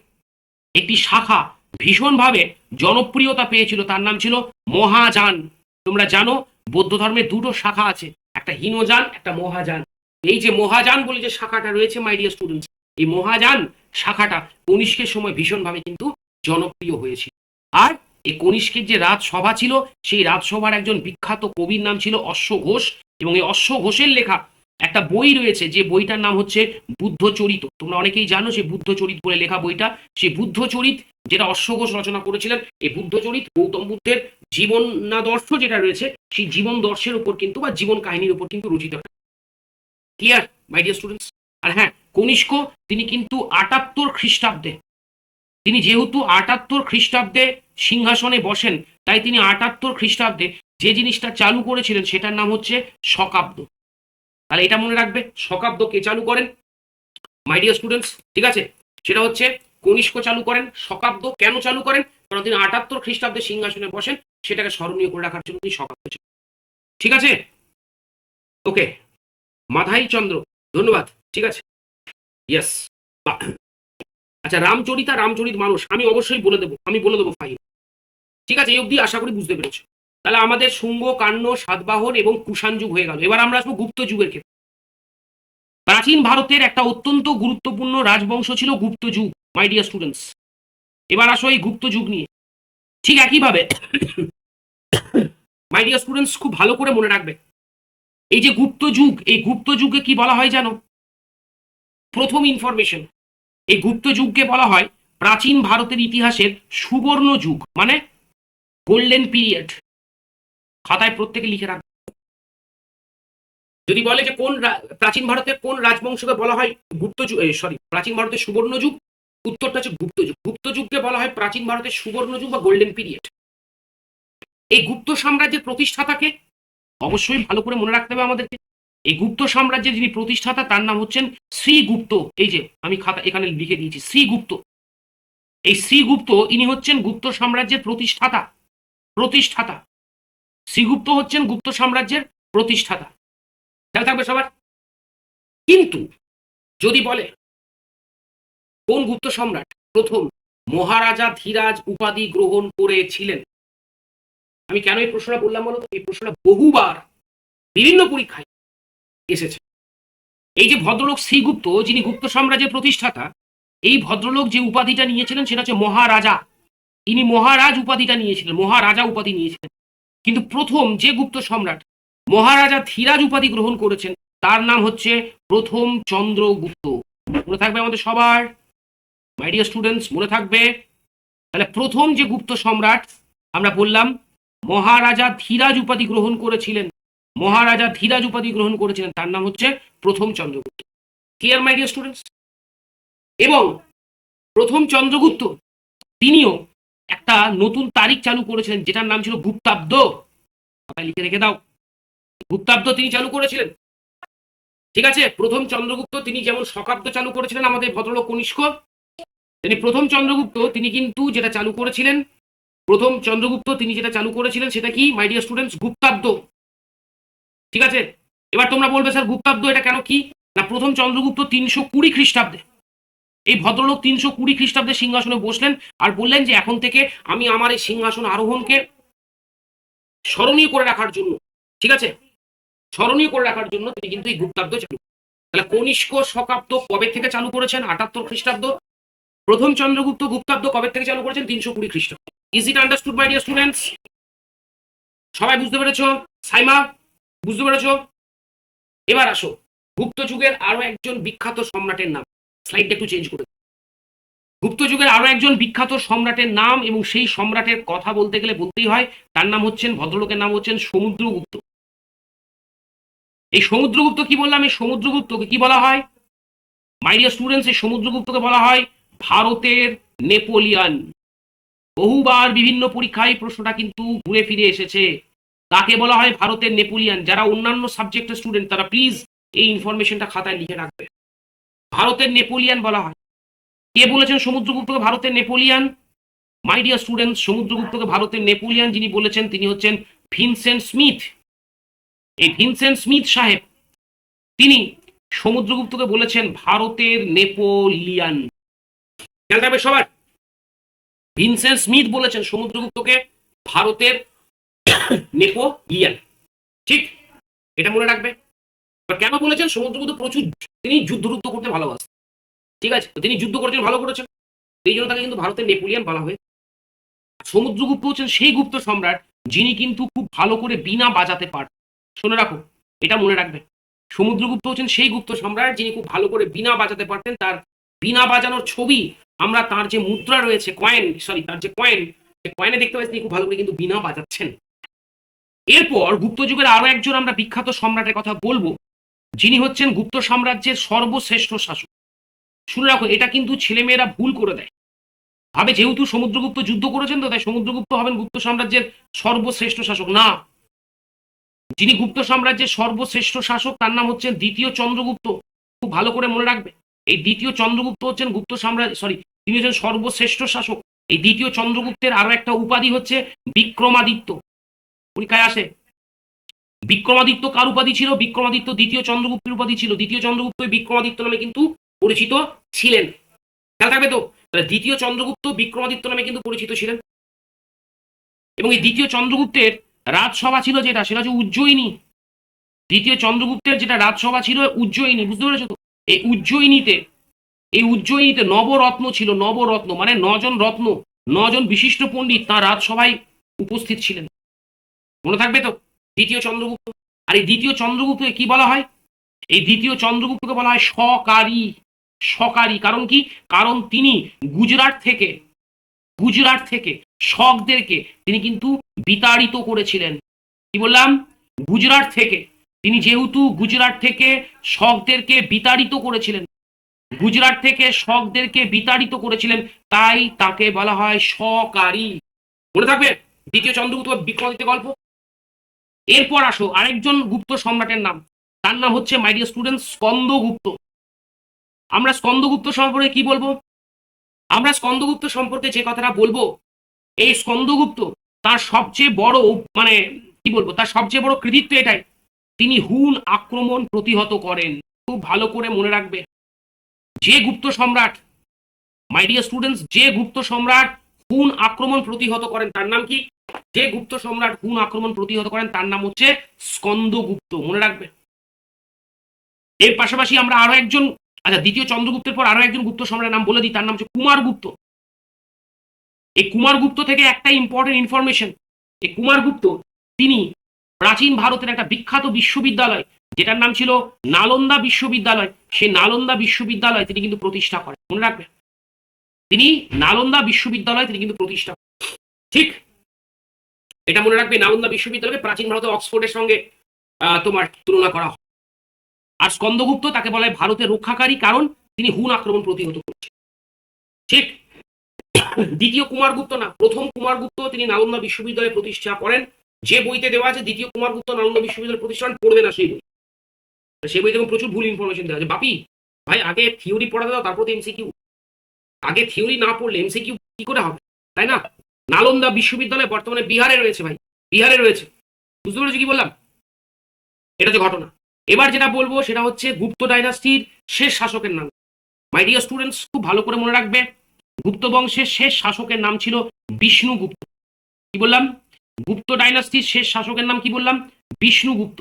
একটি শাখা ভীষণভাবে জনপ্রিয়তা পেয়েছিল, তার নাম ছিল মহাযান। তোমরা জানো বৌদ্ধ ধর্মের দুটো শাখা আছে, একটা হীনযান, একটা মহাযান। এই যে মহাযান বলে যে শাখাটা রয়েছে মাই ডিয়ার স্টুডেন্টস, এই মহাযান শাখাটা কনিষ্কের সময় ভীষণভাবে কিন্তু জনপ্রিয় হয়েছিল। আর এই কনিষ্কের যে রাজসভা ছিল, সেই রাজসভার একজন বিখ্যাত কবির নাম ছিল অশ্ব ঘোষ। এবং এই অশ্ব ঘোষের লেখা একটা বই রয়েছে, যে বইটার নাম হচ্ছে বুদ্ধচরিত। তোমরা অনেকেই জানো সেই বুদ্ধচরিত বলে লেখা বইটা। সেই বুদ্ধচরিত যেটা অশ্ব ঘোষ রচনা করেছিলেন, এই বুদ্ধচরিত গৌতম বুদ্ধের জীবনাদর্শ যেটা রয়েছে, সেই জীবন দর্শের উপর কিন্তু বা জীবন কাহিনীর উপর কিন্তু রচিত। Clear my dear students? আর হ্যাঁ, কনিষ্ক তিনি কিন্তু ৭৮ খ্রিস্টাব্দে, তিনি যেহেতু ৭৮ খ্রিস্টাব্দে সিংহাসনে বসেন, তাই তিনি ৭৮ খ্রিস্টাব্দে যে জিনিসটা চালু করেছিলেন সেটার নাম হচ্ছে শকাব্দ। তাহলে এটা মনে রাখবে, শকাব্দ কে চালু করেন মাই ডিয়ার স্টুডেন্টস? ঠিক আছে, সেটা হচ্ছে কনিষ্ক চালু করেন। শকাব্দ কেন চালু করেন? কারণ তিনি ৭৮ খ্রিস্টাব্দে সিংহাসনে বসেন, সেটাকে স্মরণীয় করে রাখার জন্য তিনি শকাব্দ। ঠিক আছে? ওকে, মাধাই চন্দ্র, ধন্যবাদ। ঠিক আছে, ইয়েস। আচ্ছা, রামচরিত মানুষ আমি অবশ্যই বলে দেবো ফাইল। ঠিক আছে, এই অবধি আশা করি বুঝতে পেরেছো। তাহলে আমাদের শুঙ্গ, কাণ্য, সাতবাহন এবং কুষাণ যুগ হয়ে গেল। এবার আমরা আসবো গুপ্ত যুগের ক্ষেত্রে। প্রাচীন ভারতের একটা অত্যন্ত গুরুত্বপূর্ণ রাজবংশ ছিল গুপ্ত যুগ মাই ডিয়ার স্টুডেন্টস। এবার আসো এই গুপ্ত যুগ নিয়ে। ঠিক একইভাবে মাই ডিয়ার স্টুডেন্টস, খুব ভালো করে মনে রাখবে, এই যে গুপ্ত যুগ, এই গুপ্ত যুগে কি বলা হয় জানো? প্রথম ইনফরমেশন, এই গুপ্ত যুগকে বলা হয় প্রাচীন ভারতের ইতিহাসের সুবর্ণ যুগ, মানে গোল্ডেন পিরিয়ড। খাতায় প্রত্যেকে লিখে রাখবে। যদি বলে যে প্রাচীন ভারতের কোন রাজবংশকে বলা হয় গুপ্ত যুগ, প্রাচীন ভারতের সুবর্ণ যুগ, উত্তরটা হচ্ছে গুপ্ত যুগ। গুপ্ত যুগকে বলা হয় প্রাচীন ভারতের সুবর্ণ যুগ বা গোল্ডেন পিরিয়ড। এই গুপ্ত সাম্রাজ্যের প্রতিষ্ঠাতাকে অবশ্যই ভালো করে মনে রাখতে হবে আমাদেরকে। এই গুপ্ত সাম্রাজ্যের যিনি প্রতিষ্ঠাতা তার নাম হচ্ছেন শ্রীগুপ্ত। এই যে আমি খাতা এখানে লিখে দিয়েছি শ্রীগুপ্ত। এই শ্রীগুপ্ত ইনি হচ্ছেন গুপ্ত সাম্রাজ্যের প্রতিষ্ঠাতা। শ্রীগুপ্ত হচ্ছেন গুপ্ত সাম্রাজ্যের প্রতিষ্ঠাতা। খেয়াল থাকবে সবার। কিন্তু যদি বলে কোন গুপ্ত সম্রাট প্রথম মহারাজা ধীরাজ উপাধি গ্রহণ করেছিলেন, আমি কেন এই প্রশ্নটা বললাম বলো? এই প্রশ্নটা বহুবার বিভিন্ন পরীক্ষায় এসেছে। এই যে ভদ্রলোক শ্রীগুপ্ত, যিনি গুপ্ত সাম্রাজ্যের প্রতিষ্ঠাতা, এই ভদ্রলোক যে উপাধিটা নিয়েছিলেন সেটা হচ্ছে মহারাজা। ইনি মহারাজ উপাধিটা নিয়েছিলেন, মহারাজা উপাধি নিয়েছিলেন। কিন্তু প্রথম যে গুপ্ত সম্রাট মহারাজা ধীরাজ উপাধি গ্রহণ করেছেন তার নাম হচ্ছে প্রথম চন্দ্রগুপ্ত। মনে থাকবে আমাদের সবার, মাই ডিয়ার স্টুডেন্টস, মনে থাকবে। তাহলে প্রথম যে গুপ্ত সম্রাট আমরা বললাম মহারাজা ধীরাজ উপাধি গ্রহণ করেছিলেন, মহারাজা ধীরাজ উপাধি গ্রহণ করেছিলেন, তার নাম হচ্ছে প্রথম Chandragupta. Clear my dear students? এবং প্রথম চন্দ্রগুপ্ত তিনিও একটা নতুন তারিখ চালু করেছিলেন যেটার নাম ছিল গুপ্তাব্দ। লিখে রেখে দাও, গুপ্তাব্দ তিনি চালু করেছিলেন। ঠিক আছে, প্রথম চন্দ্রগুপ্ত তিনি যেমন শকাব্দ চালু করেছিলেন আমাদের ভদ্রলোক কনিষ্ক, তিনি প্রথম চন্দ্রগুপ্ত তিনি কিন্তু যেটা চালু করেছিলেন, প্রথম চন্দ্রগুপ্ত তিনি যেটা চালু করেছিলেন সেটা কি মাই ডিয়ার স্টুডেন্টস? গুপ্তাব্দ। ঠিক আছে, এবার তোমরা বলবে স্যার গুপ্তাব্দ এটা কেন, কি না প্রথম চন্দ্রগুপ্ত 320 খ্রিস্টাব্দে এই ভদ্রলোক 320 খ্রিস্টাব্দে সিংহাসনে বসলেন আর বললেন যে এখন থেকে আমি আমার এই সিংহাসন আরোহণকে স্মরণীয় করে রাখার জন্য, ঠিক আছে, স্মরণীয় করে রাখার জন্য তিনি কিন্তু এই গুপ্তাব্দ চালু। তাহলে কনিষ্ক শকাব্দ কবে থেকে চালু করেছেন? 78 খ্রিস্টাব্দ। প্রথম চন্দ্রগুপ্ত গুপ্তাব্দ কবে থেকে চালু করেছেন? 320 খ্রিস্টাব্দ। Is it understood my dear students? সবাই বুঝতে পেরেছো? সাইমা বুঝতে পেরেছো? এবার আসো গুপ্ত যুগের আরো একজন বিখ্যাত সম্রাটের নাম, স্লাইডটা একটু চেঞ্জ করে। গুপ্ত যুগের আরো একজন বিখ্যাত সম্রাটের নাম, এবং সেই সম্রাটের কথা বলতে গেলে বলতেই হয় তার নাম হচ্ছেন, ভদ্রলোকের নাম হচ্ছেন সমুদ্রগুপ্ত। এই সমুদ্রগুপ্ত কি বললাম? এই সমুদ্রগুপ্তকে কি বলা হয় মাই ডিয়ার স্টুডেন্টস? এই সমুদ্রগুপ্তকে বলা হয় ভারতের নেপোলিয়ান। বহুবার বিভিন্ন পরীক্ষায় প্রশ্নটা কিন্তু ঘুরে ফিরে এসেছে। তাকে বলা হয় ভারতের নেপোলিয়ান। যারা অন্যান্য সাবজেক্টের স্টুডেন্ট তারা প্লিজ এই ইনফরমেশনটা খাতায় লিখে রাখবে। ভারতের নেপোলিয়ান বলা হয়। কে বলেছেন সমুদ্রগুপ্তকে ভারতের নেপোলিয়ান? মাই ডিয়ার স্টুডেন্ট, সমুদ্রগুপ্তকে ভারতের নেপোলিয়ান যিনি বলেছেন তিনি হচ্ছেন ভিনসেন্ট স্মিথ। এই ভিনসেন্ট স্মিথ সাহেব তিনি সমুদ্রগুপ্তকে বলেছেন ভারতের নেপোলিয়ান। খেয়াল থাকবে সবার, ভিনসেন্ট স্মিথ বলেছেন সমুদ্রগুপ্তকে ভারতের নেপোলিয়ান। ঠিক, এটা মনে রাখবে। কেন বলেছেন? সমুদ্রগুপ্ত প্রচুর তিনি যুদ্ধ করতে ভালোবাসেন। ঠিক আছে, তিনি যুদ্ধ করেছেন, ভালো করেছেন, এই জন্য তাকে কিন্তু ভারতের নেপোলিয়ান বলা হয়। সমুদ্রগুপ্ত হচ্ছেন সেই গুপ্ত সম্রাট যিনি কিন্তু খুব ভালো করে বীণা বাজাতে পারেন। শুনে রাখো, এটা মনে রাখবে। সমুদ্রগুপ্ত হচ্ছেন সেই গুপ্ত সম্রাট যিনি খুব ভালো করে বীণা বাজাতে পারতেন। তার বীণা বাজানোর ছবি আমরা তার যে মুদ্রা রয়েছে, তার যে কয়েন, সেই কয়েনে দেখতে পাচ্ছি তিনি খুব ভালো করে কিন্তু বীণা বাজাচ্ছেন। এরপর গুপ্ত যুগের আরো একজন আমরা বিখ্যাত সম্রাটের কথা বলবো যিনি হচ্ছেন গুপ্ত সাম্রাজ্যের সর্বশ্রেষ্ঠ শাসক। শুনে রাখো, এটা কিন্তু ছেলেমেয়েরা ভুল করে দেয়, ভাবে যেহেতু সমুদ্রগুপ্ত যুদ্ধ করেছেন তো তাই সমুদ্রগুপ্ত হবেন গুপ্ত সাম্রাজ্যের সর্বশ্রেষ্ঠ শাসক। না, যিনি গুপ্ত সাম্রাজ্যের সর্বশ্রেষ্ঠ শাসক তার নাম হচ্ছেন দ্বিতীয় চন্দ্রগুপ্ত। খুব ভালো করে মনে রাখবে, এই দ্বিতীয় চন্দ্রগুপ্ত হচ্ছেন গুপ্ত সাম্রাজ্য, তিনি হচ্ছেন সর্বশ্রেষ্ঠ শাসক। এই দ্বিতীয় চন্দ্রগুপ্তের আরো একটা উপাধি হচ্ছে বিক্রমাদিত্য। পরীক্ষায় আসে। বিক্রমাদিত্য কার উপাধি ছিল? বিক্রমাদিত্য দ্বিতীয় চন্দ্রগুপ্তের উপাধি ছিল। দ্বিতীয় চন্দ্রগুপ্ত বিক্রমাদিত্য নামে কিন্তু পরিচিত ছিলেন। খেয়াল থাকবে তো? তাহলে দ্বিতীয় চন্দ্রগুপ্ত বিক্রমাদিত্য নামে কিন্তু পরিচিত ছিলেন। এবং এই দ্বিতীয় চন্দ্রগুপ্তের রাজসভা ছিল যেটা, সেটা হচ্ছে উজ্জয়িনী। দ্বিতীয় চন্দ্রগুপ্তের যেটা রাজসভা ছিল উজ্জয়িনী, বুঝতে পেরেছো তো? এই উজ্জয়িনীতে নবরত্ন ছিল। নবরত্ন মানে 9জন রত্ন, 9জন বিশিষ্ট পণ্ডিত তার রাজসভায় উপস্থিত ছিলেন। মনে থাকবে তো? দ্বিতীয় চন্দ্রগুপ্ত। আর এই দ্বিতীয় চন্দ্রগুপ্তকে কি বলা হয়? এই দ্বিতীয় চন্দ্রগুপ্তকে বলা হয় সকারী। সকারী কারণ কি? কারণ তিনি গুজরাট থেকে শকদেরকে তিনি কিন্তু বিতাড়িত করেছিলেন। কি বললাম? গুজরাট থেকে তিনি যেহেতু গুজরাট থেকে শকদেরকে বিতাড়িত করেছিলেন, তাই তাকে বলা হয় সকারী। মনে থাকবে দ্বিতীয় চন্দ্রগুপ্ত বিক্রমাদিত্য গল্প। এরপর আসো আরেকজন গুপ্ত সম্রাটের নাম, তার নাম হচ্ছে মাই ডিয়ার স্টুডেন্ট স্কন্দগুপ্ত। আমরা স্কন্দগুপ্ত সম্পর্কে কি বলবো? আমরা স্কন্দগুপ্ত সম্পর্কে যে কথাটা বলবো, এই স্কন্দগুপ্ত তার সবচেয়ে বড় মানে কি বলবো, তার সবচেয়ে বড় কৃতিত্ব এটাই তিনি হুন আক্রমণ প্রতিহত করেন। খুব ভালো করে মনে রাখবে, যে গুপ্ত সম্রাট, মাই ডিয়ার স্টুডেন্টস, যে গুপ্ত সম্রাট হুন আক্রমণ প্রতিহত করেন তার নাম কি? যে গুপ্ত সম্রাট হুন আক্রমণ প্রতিহত করেন তার নাম হচ্ছে স্কন্দগুপ্ত, মনে রাখবে। এর পাশাপাশি আমরা আরো একজন, আচ্ছা দ্বিতীয় চন্দ্রগুপ্তের পর আরো একজন গুপ্ত সম্রাটের নাম বলে দিই, তার নাম হচ্ছে কুমারগুপ্ত। এই কুমারগুপ্ত থেকে একটা ইম্পর্টেন্ট ইনফরমেশন, এই কুমারগুপ্ত তিনি প্রাচীন ভারতের একটা বিখ্যাত বিশ্ববিদ্যালয় যেটার নাম ছিল নালন্দা বিশ্ববিদ্যালয়, সেই নালন্দা বিশ্ববিদ্যালয় তিনি কিন্তু প্রতিষ্ঠা করেন, মনে রাখবে। তিনি নালন্দা বিশ্ববিদ্যালয় তিনি কিন্তু প্রতিষ্ঠা করেন, ঠিক এটা মনে রাখবে। নালন্দা বিশ্ববিদ্যালয়কে প্রাচীন ভারতের অক্সফোর্ডের সঙ্গে তোমার তুলনা করা হয়। আর স্কন্দগুপ্ত তাকে বলা হয় ভারতের রক্ষাকারী, কারণ তিনি হুন আক্রমণ প্রতিহত করছেন, ঠিক। দ্বিতীয় কুমারগুপ্ত না, প্রথম কুমারগুপ্ত তিনি নালন্দা বিশ্ববিদ্যালয় প্রতিষ্ঠা করেন। যে বইতে দেওয়া আছে দ্বিতীয় কুমারগুপ্ত নালন্দা বিশ্ববিদ্যালয় প্রতিষ্ঠান, পড়বে না সেই বই, সেই বইতে প্রচুর ভুল ইনফরমেশন দেওয়া আছে। বাপি ভাই, আগে থিওরি পড়াতে দাও, তারপর এমসিকিউ। আগে থিওরি না পড়লে এমসিকিউ কি করে হবে, তাই না? নালন্দা বিশ্ববিদ্যালয় বর্তমানে বিহারে রয়েছে ভাই, বিহারে রয়েছে, বুঝতে পেরেছো কি বললাম? এটা হচ্ছে ঘটনা। এবার যেটা বলবো সেটা হচ্ছে গুপ্ত ডাইনাস্টির শেষ শাসকের নাম। মাই ডিয়ার স্টুডেন্টস, খুব ভালো করে মনে রাখবে, গুপ্ত বংশের শেষ শাসকের নাম ছিল বিষ্ণুগুপ্ত। কি বললাম? গুপ্ত ডাইনাস্টির শেষ শাসকের নাম কি বললাম? বিষ্ণুগুপ্ত।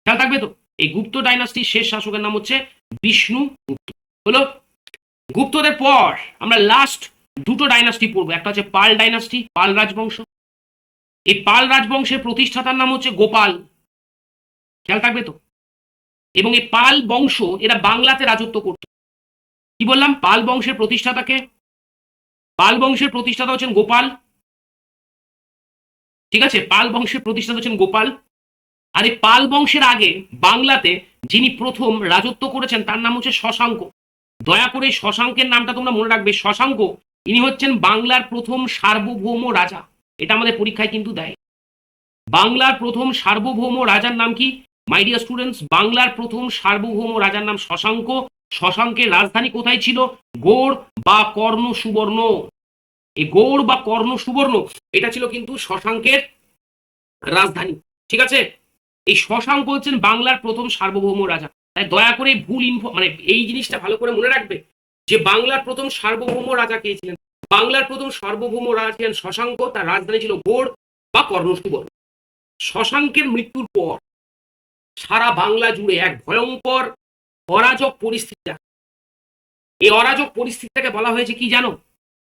খেয়াল থাকবে তো, এই গুপ্ত ডাইনাস্টির শেষ শাসকের নাম হচ্ছে বিষ্ণুগুপ্ত। হলো? গুপ্তদের পর আমরা লাস্ট দুটো ডাইনাস্টি পড়বো, একটা হচ্ছে পাল ডাইনাস্টি, পাল রাজবংশ। এই পাল রাজবংশের প্রতিষ্ঠাতার নাম হচ্ছে গোপাল, খেয়াল থাকবে তো। এবং এই পাল বংশ এরা বাংলাতে রাজত্ব করত। কি বললাম? পাল বংশের প্রতিষ্ঠাতাকে, পাল বংশের প্রতিষ্ঠাতা হচ্ছেন গোপাল, ঠিক আছে? পাল বংশের প্রতিষ্ঠাতা হচ্ছেন গোপাল। আর এই পাল বংশের আগে বাংলাতে যিনি প্রথম রাজত্ব করেছেন তার নাম হচ্ছে শশাঙ্ক। দয়া করে শশাঙ্কের নামটা তোমরা মনে রাখবে। শশাঙ্ক ইনি হচ্ছেন বাংলার প্রথম সার্বভৌম রাজা, এটা আমাদের পরীক্ষায় কিন্তু দেয়। বাংলার প্রথম সার্বভৌম রাজার নাম কি মাই ডিয়ার স্টুডেন্টস? বাংলার প্রথম সার্বভৌম রাজার নাম শশাঙ্ক। শশাঙ্কের রাজধানী কোথায় ছিল? গৌড় বা কর্ণ সুবর্ণ। এই গৌড় বা কর্ণ সুবর্ণ এটা ছিল কিন্তু শশাঙ্কের রাজধানী, ঠিক আছে? এই শশাঙ্ক হচ্ছেন বাংলার প্রথম সার্বভৌম রাজা। তাই দয়া করে ভুল মানে এই জিনিসটা ভালো করে মনে রাখবে যে বাংলার প্রথম সার্বভৌম রাজা কে ছিলেন? বাংলার প্রথম সার্বভৌম রাজা ছিলেন শশাঙ্ক, তার রাজধানী ছিল গৌড় বা কর্ণ সুবর্ণ। শশাঙ্কের মৃত্যুর পর সারা বাংলা জুড়ে এক ভয়ঙ্কর অরাজক পরিস্থিতি। এই অরাজক পরিস্থিতিটাকে বলা হয়েছে কি জানো?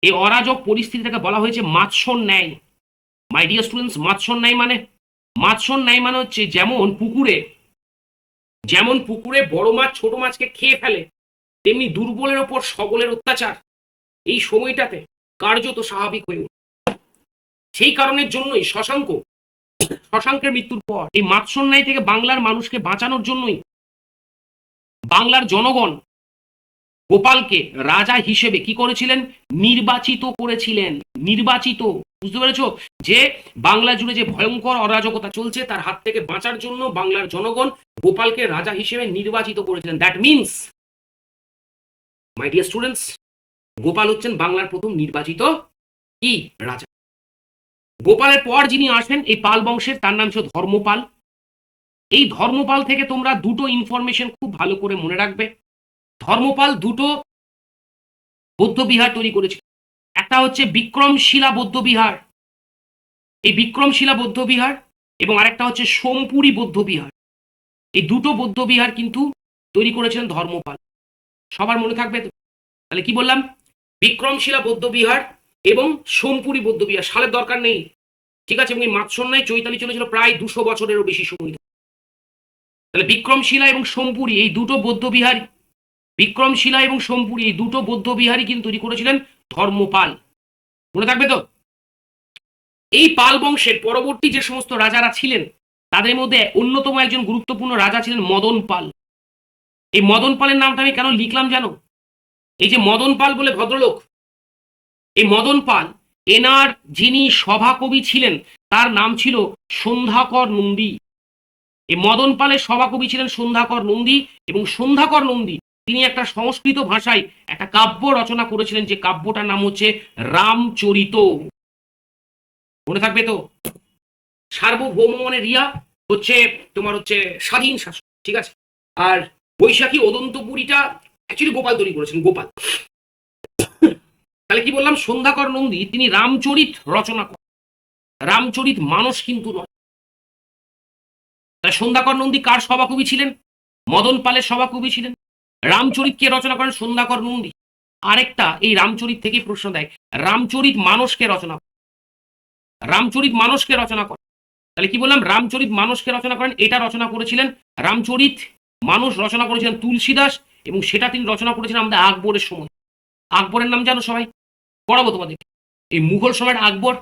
এই অরাজক পরিস্থিতিটাকে বলা হয়েছে মাৎস্যর ন্যায়। মাই ডিয়ার স্টুডেন্টস, মাৎস্যর ন্যায় মানে, মাৎস্যর ন্যায় মানে হচ্ছে যেমন পুকুরে বড় মাছ ছোট মাছকে খেয়ে ফেলে, তেমনি দুর্বলের ওপর সবলের অত্যাচার এই সময়টাতে কার্যত স্বাভাবিক হয়ে ওঠে। সেই কারণের জন্যই শশাঙ্কের মৃত্যুর পর এই মাৎস্যর ন্যায় থেকে বাংলার মানুষকে বাঁচানোর জন্যই বাংলার জনগণ গোপালকে রাজা হিসেবে কি করেছিলেন? নির্বাচিত করেছিলেন। নির্বাচিত, বুঝতে পেরেছ? যে বাংলা জুড়ে যে ভয়ঙ্কর অরাজকতা চলছে তার হাত থেকে বাঁচার জন্য বাংলার জনগণ গোপালকে রাজা হিসেবে নির্বাচিত করেছিলেন। That means my dear students, Gopal হচ্ছেন বাংলার প্রথম নির্বাচিত কি রাজা। গোপালের পর যিনি আসেন এই পাল বংশের, তার নাম ছিল ধর্মপাল। এই ধর্মপাল থেকে তোমরা দুটো ইনফরমেশন খুব ভালো করে মনে রাখবে। ধর্মপাল দুটো বৌদ্ধবিহার তৈরি করেছিল। একটা হচ্ছে বিক্রমশিলা বৌদ্ধবিহার, এই বিক্রমশিলা বৌদ্ধবিহার, এবং আরেকটা হচ্ছে সোমপুরী বৌদ্ধবিহার। এই দুটো বৌদ্ধবিহার কিন্তু তৈরি করেছিলেন ধর্মপাল। সবার মনে থাকবে তো? তাহলে কি বললাম? বিক্রমশিলা বৌদ্ধবিহার এবং সোমপুরী বৌদ্ধবিহার, সালের দরকার নেই, ঠিক আছে? এবং এই মাৎস্যন্যায় চৈতালি চলেছিল প্রায় 200 বছরেরও বেশি সময়। তাহলে বিক্রমশিলা এবং সোমপুরী এই দুটো বৌদ্ধবিহার, বিক্রমশিলা এবং সোমপুরী এই দুটো বৌদ্ধবিহারই কিন্তু তৈরি করেছিলেন ধর্মপাল, মনে থাকবে তো? এই পাল বংশের পরবর্তী যে সমস্ত রাজারা ছিলেন তাদের মধ্যে অন্যতম একজন গুরুত্বপূর্ণ রাজা ছিলেন মদন পাল। এই মদন পালের নামটা আমি কেন লিখলাম জানো? এই যে মদন পাল বলে ভদ্রলোক, এই মদন পাল, এনার যিনি সভাকবি ছিলেন তার নাম ছিল সন্ধ্যাকর নন্দী। এই মদন পালের সভাকবি ছিলেন সন্ধ্যাকর নন্দী, এবং সন্ধ্যাকর নন্দী তিনি একটা সংস্কৃত ভাষায় একটা কাব্য রচনা করেছিলেন, যে কাব্যটার নাম হচ্ছে রামচরিত, মনে থাকবে তো? সার্বভৌম মানে রিয়া, হচ্ছে তোমার হচ্ছে স্বাধীন শাসক, ঠিক আছে। আর বৈশাখী অদন্তপুরীটা অ্যাকচুয়ালি গোপাল তৈরি করেছেন, গোপাল। তাহলে কি বললাম, সন্ধ্যাকর নন্দী তিনি রামচরিত রচনা করেন, রামচরিত মানস কিন্তু নয়। তাহলে সন্ধ্যাকর নন্দী কার সভাকবি ছিলেন? মদন পালের সভাকবি ছিলেন। রামচরিত কে রচনা করেন? সন্ধ্যাকর নন্দী। আরেকটা এই রামচরিত থেকেই প্রশ্ন দেয়, রামচরিত মানসকে রচনা করেন, রামচরিত মানসকে রচনা করেন। তাহলে কি বললাম, রামচরিত মানসকে রচনা করেন, এটা রচনা করেছিলেন রামচরিত মানস রচনা করেছিলেন তুলসীদাস, এবং সেটা তিনি রচনা করেছিলেন আমাদের আকবরের সময়। আকবরের নাম জানো সবাই? পড়াবো তোমাদের। এই মুঘল সম্রাট আকবর,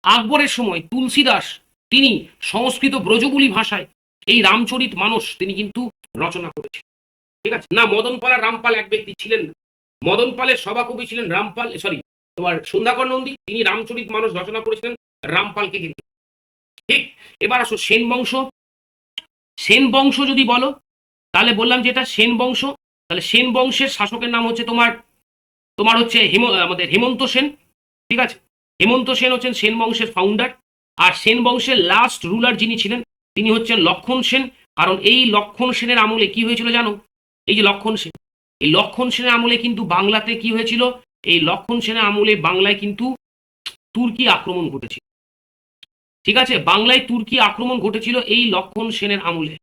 আকবরের সময় তুলসীদাস তিনি সংস্কৃত ব্রজবুলি ভাষায় এই রামচরিত মানস তিনি কিন্তু রচনা করেছেন, ঠিক আছে। না, মদন পাল আর রামপাল এক ব্যক্তি ছিলেন না। মদন পালের সভাকবি ছিলেন রামপাল, সরি তোমার সন্ধ্যাকর নন্দী, তিনি রামচরিত মানস রচনা করেছিলেন রামপালকে কিন্তু, ঠিক। এবার আসো সেন বংশ। সেন বংশ যদি বলো তাহলে বললাম যে এটা সেন বংশ। তাহলে সেন বংশের শাসকের নাম হচ্ছে তোমার তোমার হচ্ছে আমাদের হেমন্ত সেন, ঠিক আছে। হেমন্ত সেন হচ্ছেন সেন বংশের ফাউন্ডার। আর সেন বংশের লাস্ট রুলার যিনি ছিলেন তিনি হচ্ছেন লক্ষণ সেন। কারণ এই লক্ষণ সেনের আমলে কি হয়েছিল জানো? এই যে লক্ষণ সেন, এই লক্ষণ সেনের আমলে কিন্তু বাংলাতে কি হয়েছিল? এই লক্ষণ সেনের আমলে বাংলায় কিন্তু তুর্কি আক্রমণ ঘটেছিল, ঠিক আছে। বাংলায় তুর্কি আক্রমণ ঘটেছিল এই লক্ষণ সেনের আমলে,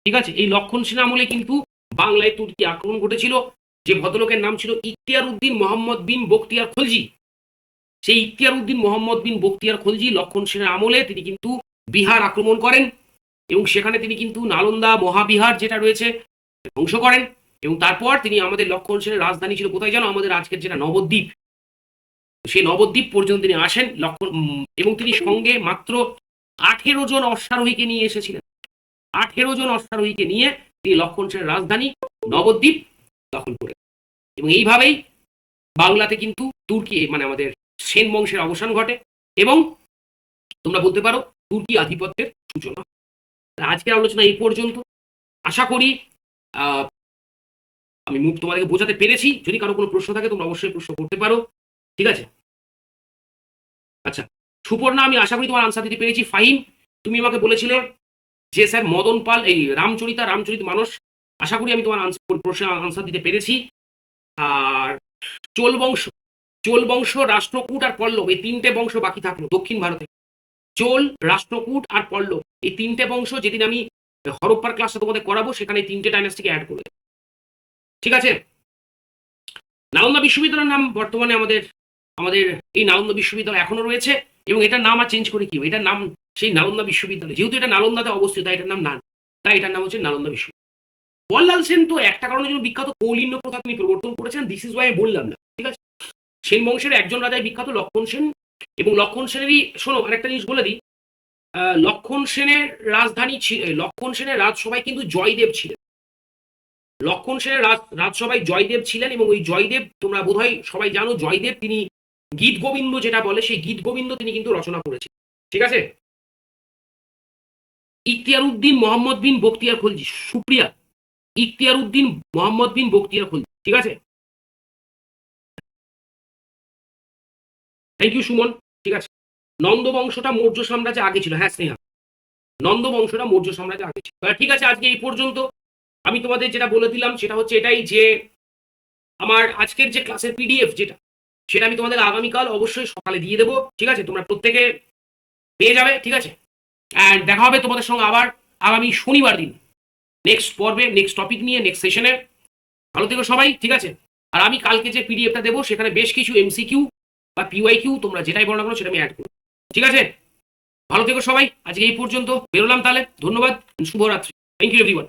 ঠিক আছে। এই লক্ষণ সেন আমলে কিন্তু বাংলায় তুর্কি আক্রমণ ঘটেছিল। যে ভদ্রলোকের নাম ছিল ইখতিয়ার উদ্দিন মোহাম্মদ বিন বখতিয়ার খলজি, সেই ইখতিয়ার উদ্দিন মোহাম্মদ বিন বখতিয়ার খলজি লক্ষণ সেনের আমলে তিনি কিন্তু বিহার আক্রমণ করেন, এবং সেখানে তিনি কিন্তু নালন্দা মহাবিহার যেটা রয়েছে ধ্বংস করেন। এবং তারপর তিনি আমাদের লক্ষণ সেনের রাজধানী ছিল কোথায় জানো? আমাদের আজকের যেটা নবদ্বীপ, সেই নবদ্বীপ পর্যন্ত তিনি আসেন লক্ষণ, এবং তিনি সঙ্গে মাত্র 18 জন অশ্বারোহীকে নিয়ে এসেছিলেন। 18 জন অশ্বারোহীকে নিয়ে তিনি লক্ষণ সেনের রাজধানী নবদ্বীপ দখল করেন, এবং এইভাবেই বাংলাতে কিন্তু তুর্কি মানে আমাদের সেন বংশের অবসান ঘটে, এবং তোমরা বলতে পারো তুর্কি আধিপত্যের সূচনা। আজকের আলোচনা এই পর্যন্ত। আশা করি আমি তোমাদেরকে বোঝাতে পেরেছি। যদি কারো কোনো প্রশ্ন থাকে তোমরা অবশ্যই প্রশ্ন করতে পারো, ঠিক আছে। আচ্ছা সুপর্ণা, আমি আশা করি তোমার আনসার দিতে পেরেছি। ফাহিম, তুমি আমাকে বলেছিলে যে স্যার মদন পাল এই রামচরিত মানস, আশা করি আমি তোমার প্রশ্নের আনসার দিতে পেরেছি। আর চোল বংশ রাষ্ট্রকূট আর পল্লব এই তিনটে বংশ বাকি থাকলো দক্ষিণ ভারতে। চোল, রাষ্ট্রকূট আর পল্লব এই তিনটে বংশ যেদিন আমি হরপ্পার ক্লাসটা তোমাদের করাবো সেখানে এই তিনটে ডাইনাস্টিকে অ্যাড করবে, ঠিক আছে। নালন্দা বিশ্ববিদ্যালয়ের নাম বর্তমানে আমাদের এই নালন্দা বিশ্ববিদ্যালয় এখনো রয়েছে, এবং এটার নাম আর চেঞ্জ করে কি, এটার নাম সেই নালন্দা বিশ্ববিদ্যালয়, যেহেতু এটা নালন্দাতে অবস্থিত তাই এটার নাম তাই এটার নাম হচ্ছে নালন্দা বিশ্ববিদ্যালয়। বল্লাল সেন তো একটা কারণের জন্য বিখ্যাত, কৌলিন্য প্রথা তিনি প্রবর্তন করেছেন, দিস ইজ ওয়াই বললাম না, ঠিক আছে। সেন বংশের একজন রাজাই বিখ্যাত লক্ষণ সেন, এবং লক্ষণ সেনেরই শোনো আরেকটা জিনিস বলে দিই, লক্ষণ সেনের রাজধানী লক্ষণ সেনের রাজসভায় কিন্তু জয়দেব ছিলেন। লক্ষণ সেনের রাজসভায় জয়দেব ছিলেন, এবং ওই জয়দেব তোমরা বোধহয় সবাই জানো, জয়দেব তিনি গীত গোবিন্দ যেটা বলে সেই গীত গোবিন্দ তিনি কিন্তু রচনা করেছেন, ঠিক আছে। ইখতিয়ার উদ্দিন মোহাম্মদ বিন বখতিয়ার খলজি, সুপ্রিয়া, ইখতিয়ার উদ্দিন মোহাম্মদ বিন বখতিয়ার খলজি, ঠিক আছে। থ্যাংক ইউ সুমন, ঠিক আছে। নন্দ বংশটা মৌর্য সাম্রাজ্যে আগে ছিল, হ্যাঁ স্নেহা, নন্দ বংশটা মৌর্য সাম্রাজ্যে আগে ছিল। ঠিক আছে, আজকে এই পর্যন্ত। আমি তোমাদের যেটা বলে দিলাম সেটা হচ্ছে এটাই যে আমার আজকের যে ক্লাসের পিডিএফ সেটা আমি তোমাদের আগামীকাল অবশ্যই সকালে দিয়ে দেবো, ঠিক আছে। তোমরা প্রত্যেকে পেয়ে যাবে, ঠিক আছে। অ্যান্ড দেখা হবে তোমাদের সঙ্গে আবার আগামী শনিবার দিন নেক্সট পর্বে, নেক্সট টপিক নিয়ে, নেক্সট সেশনে। ভালো থেকো সবাই, ঠিক আছে। আর আমি কালকে যে পিডিএফটা দেবো সেখানে বেশ কিছু এমসিকিউ বা পিওয়াইকিউ তোমরা যেটাই বলো না কেন সেটা আমি অ্যাড করবো, ঠিক আছে। ভালো থেকো সবাই, আজকে এই পর্যন্ত, বেরোলাম তাহলে। ধন্যবাদ, শুভরাত্রি, থ্যাংক ইউ এভরিওয়ান।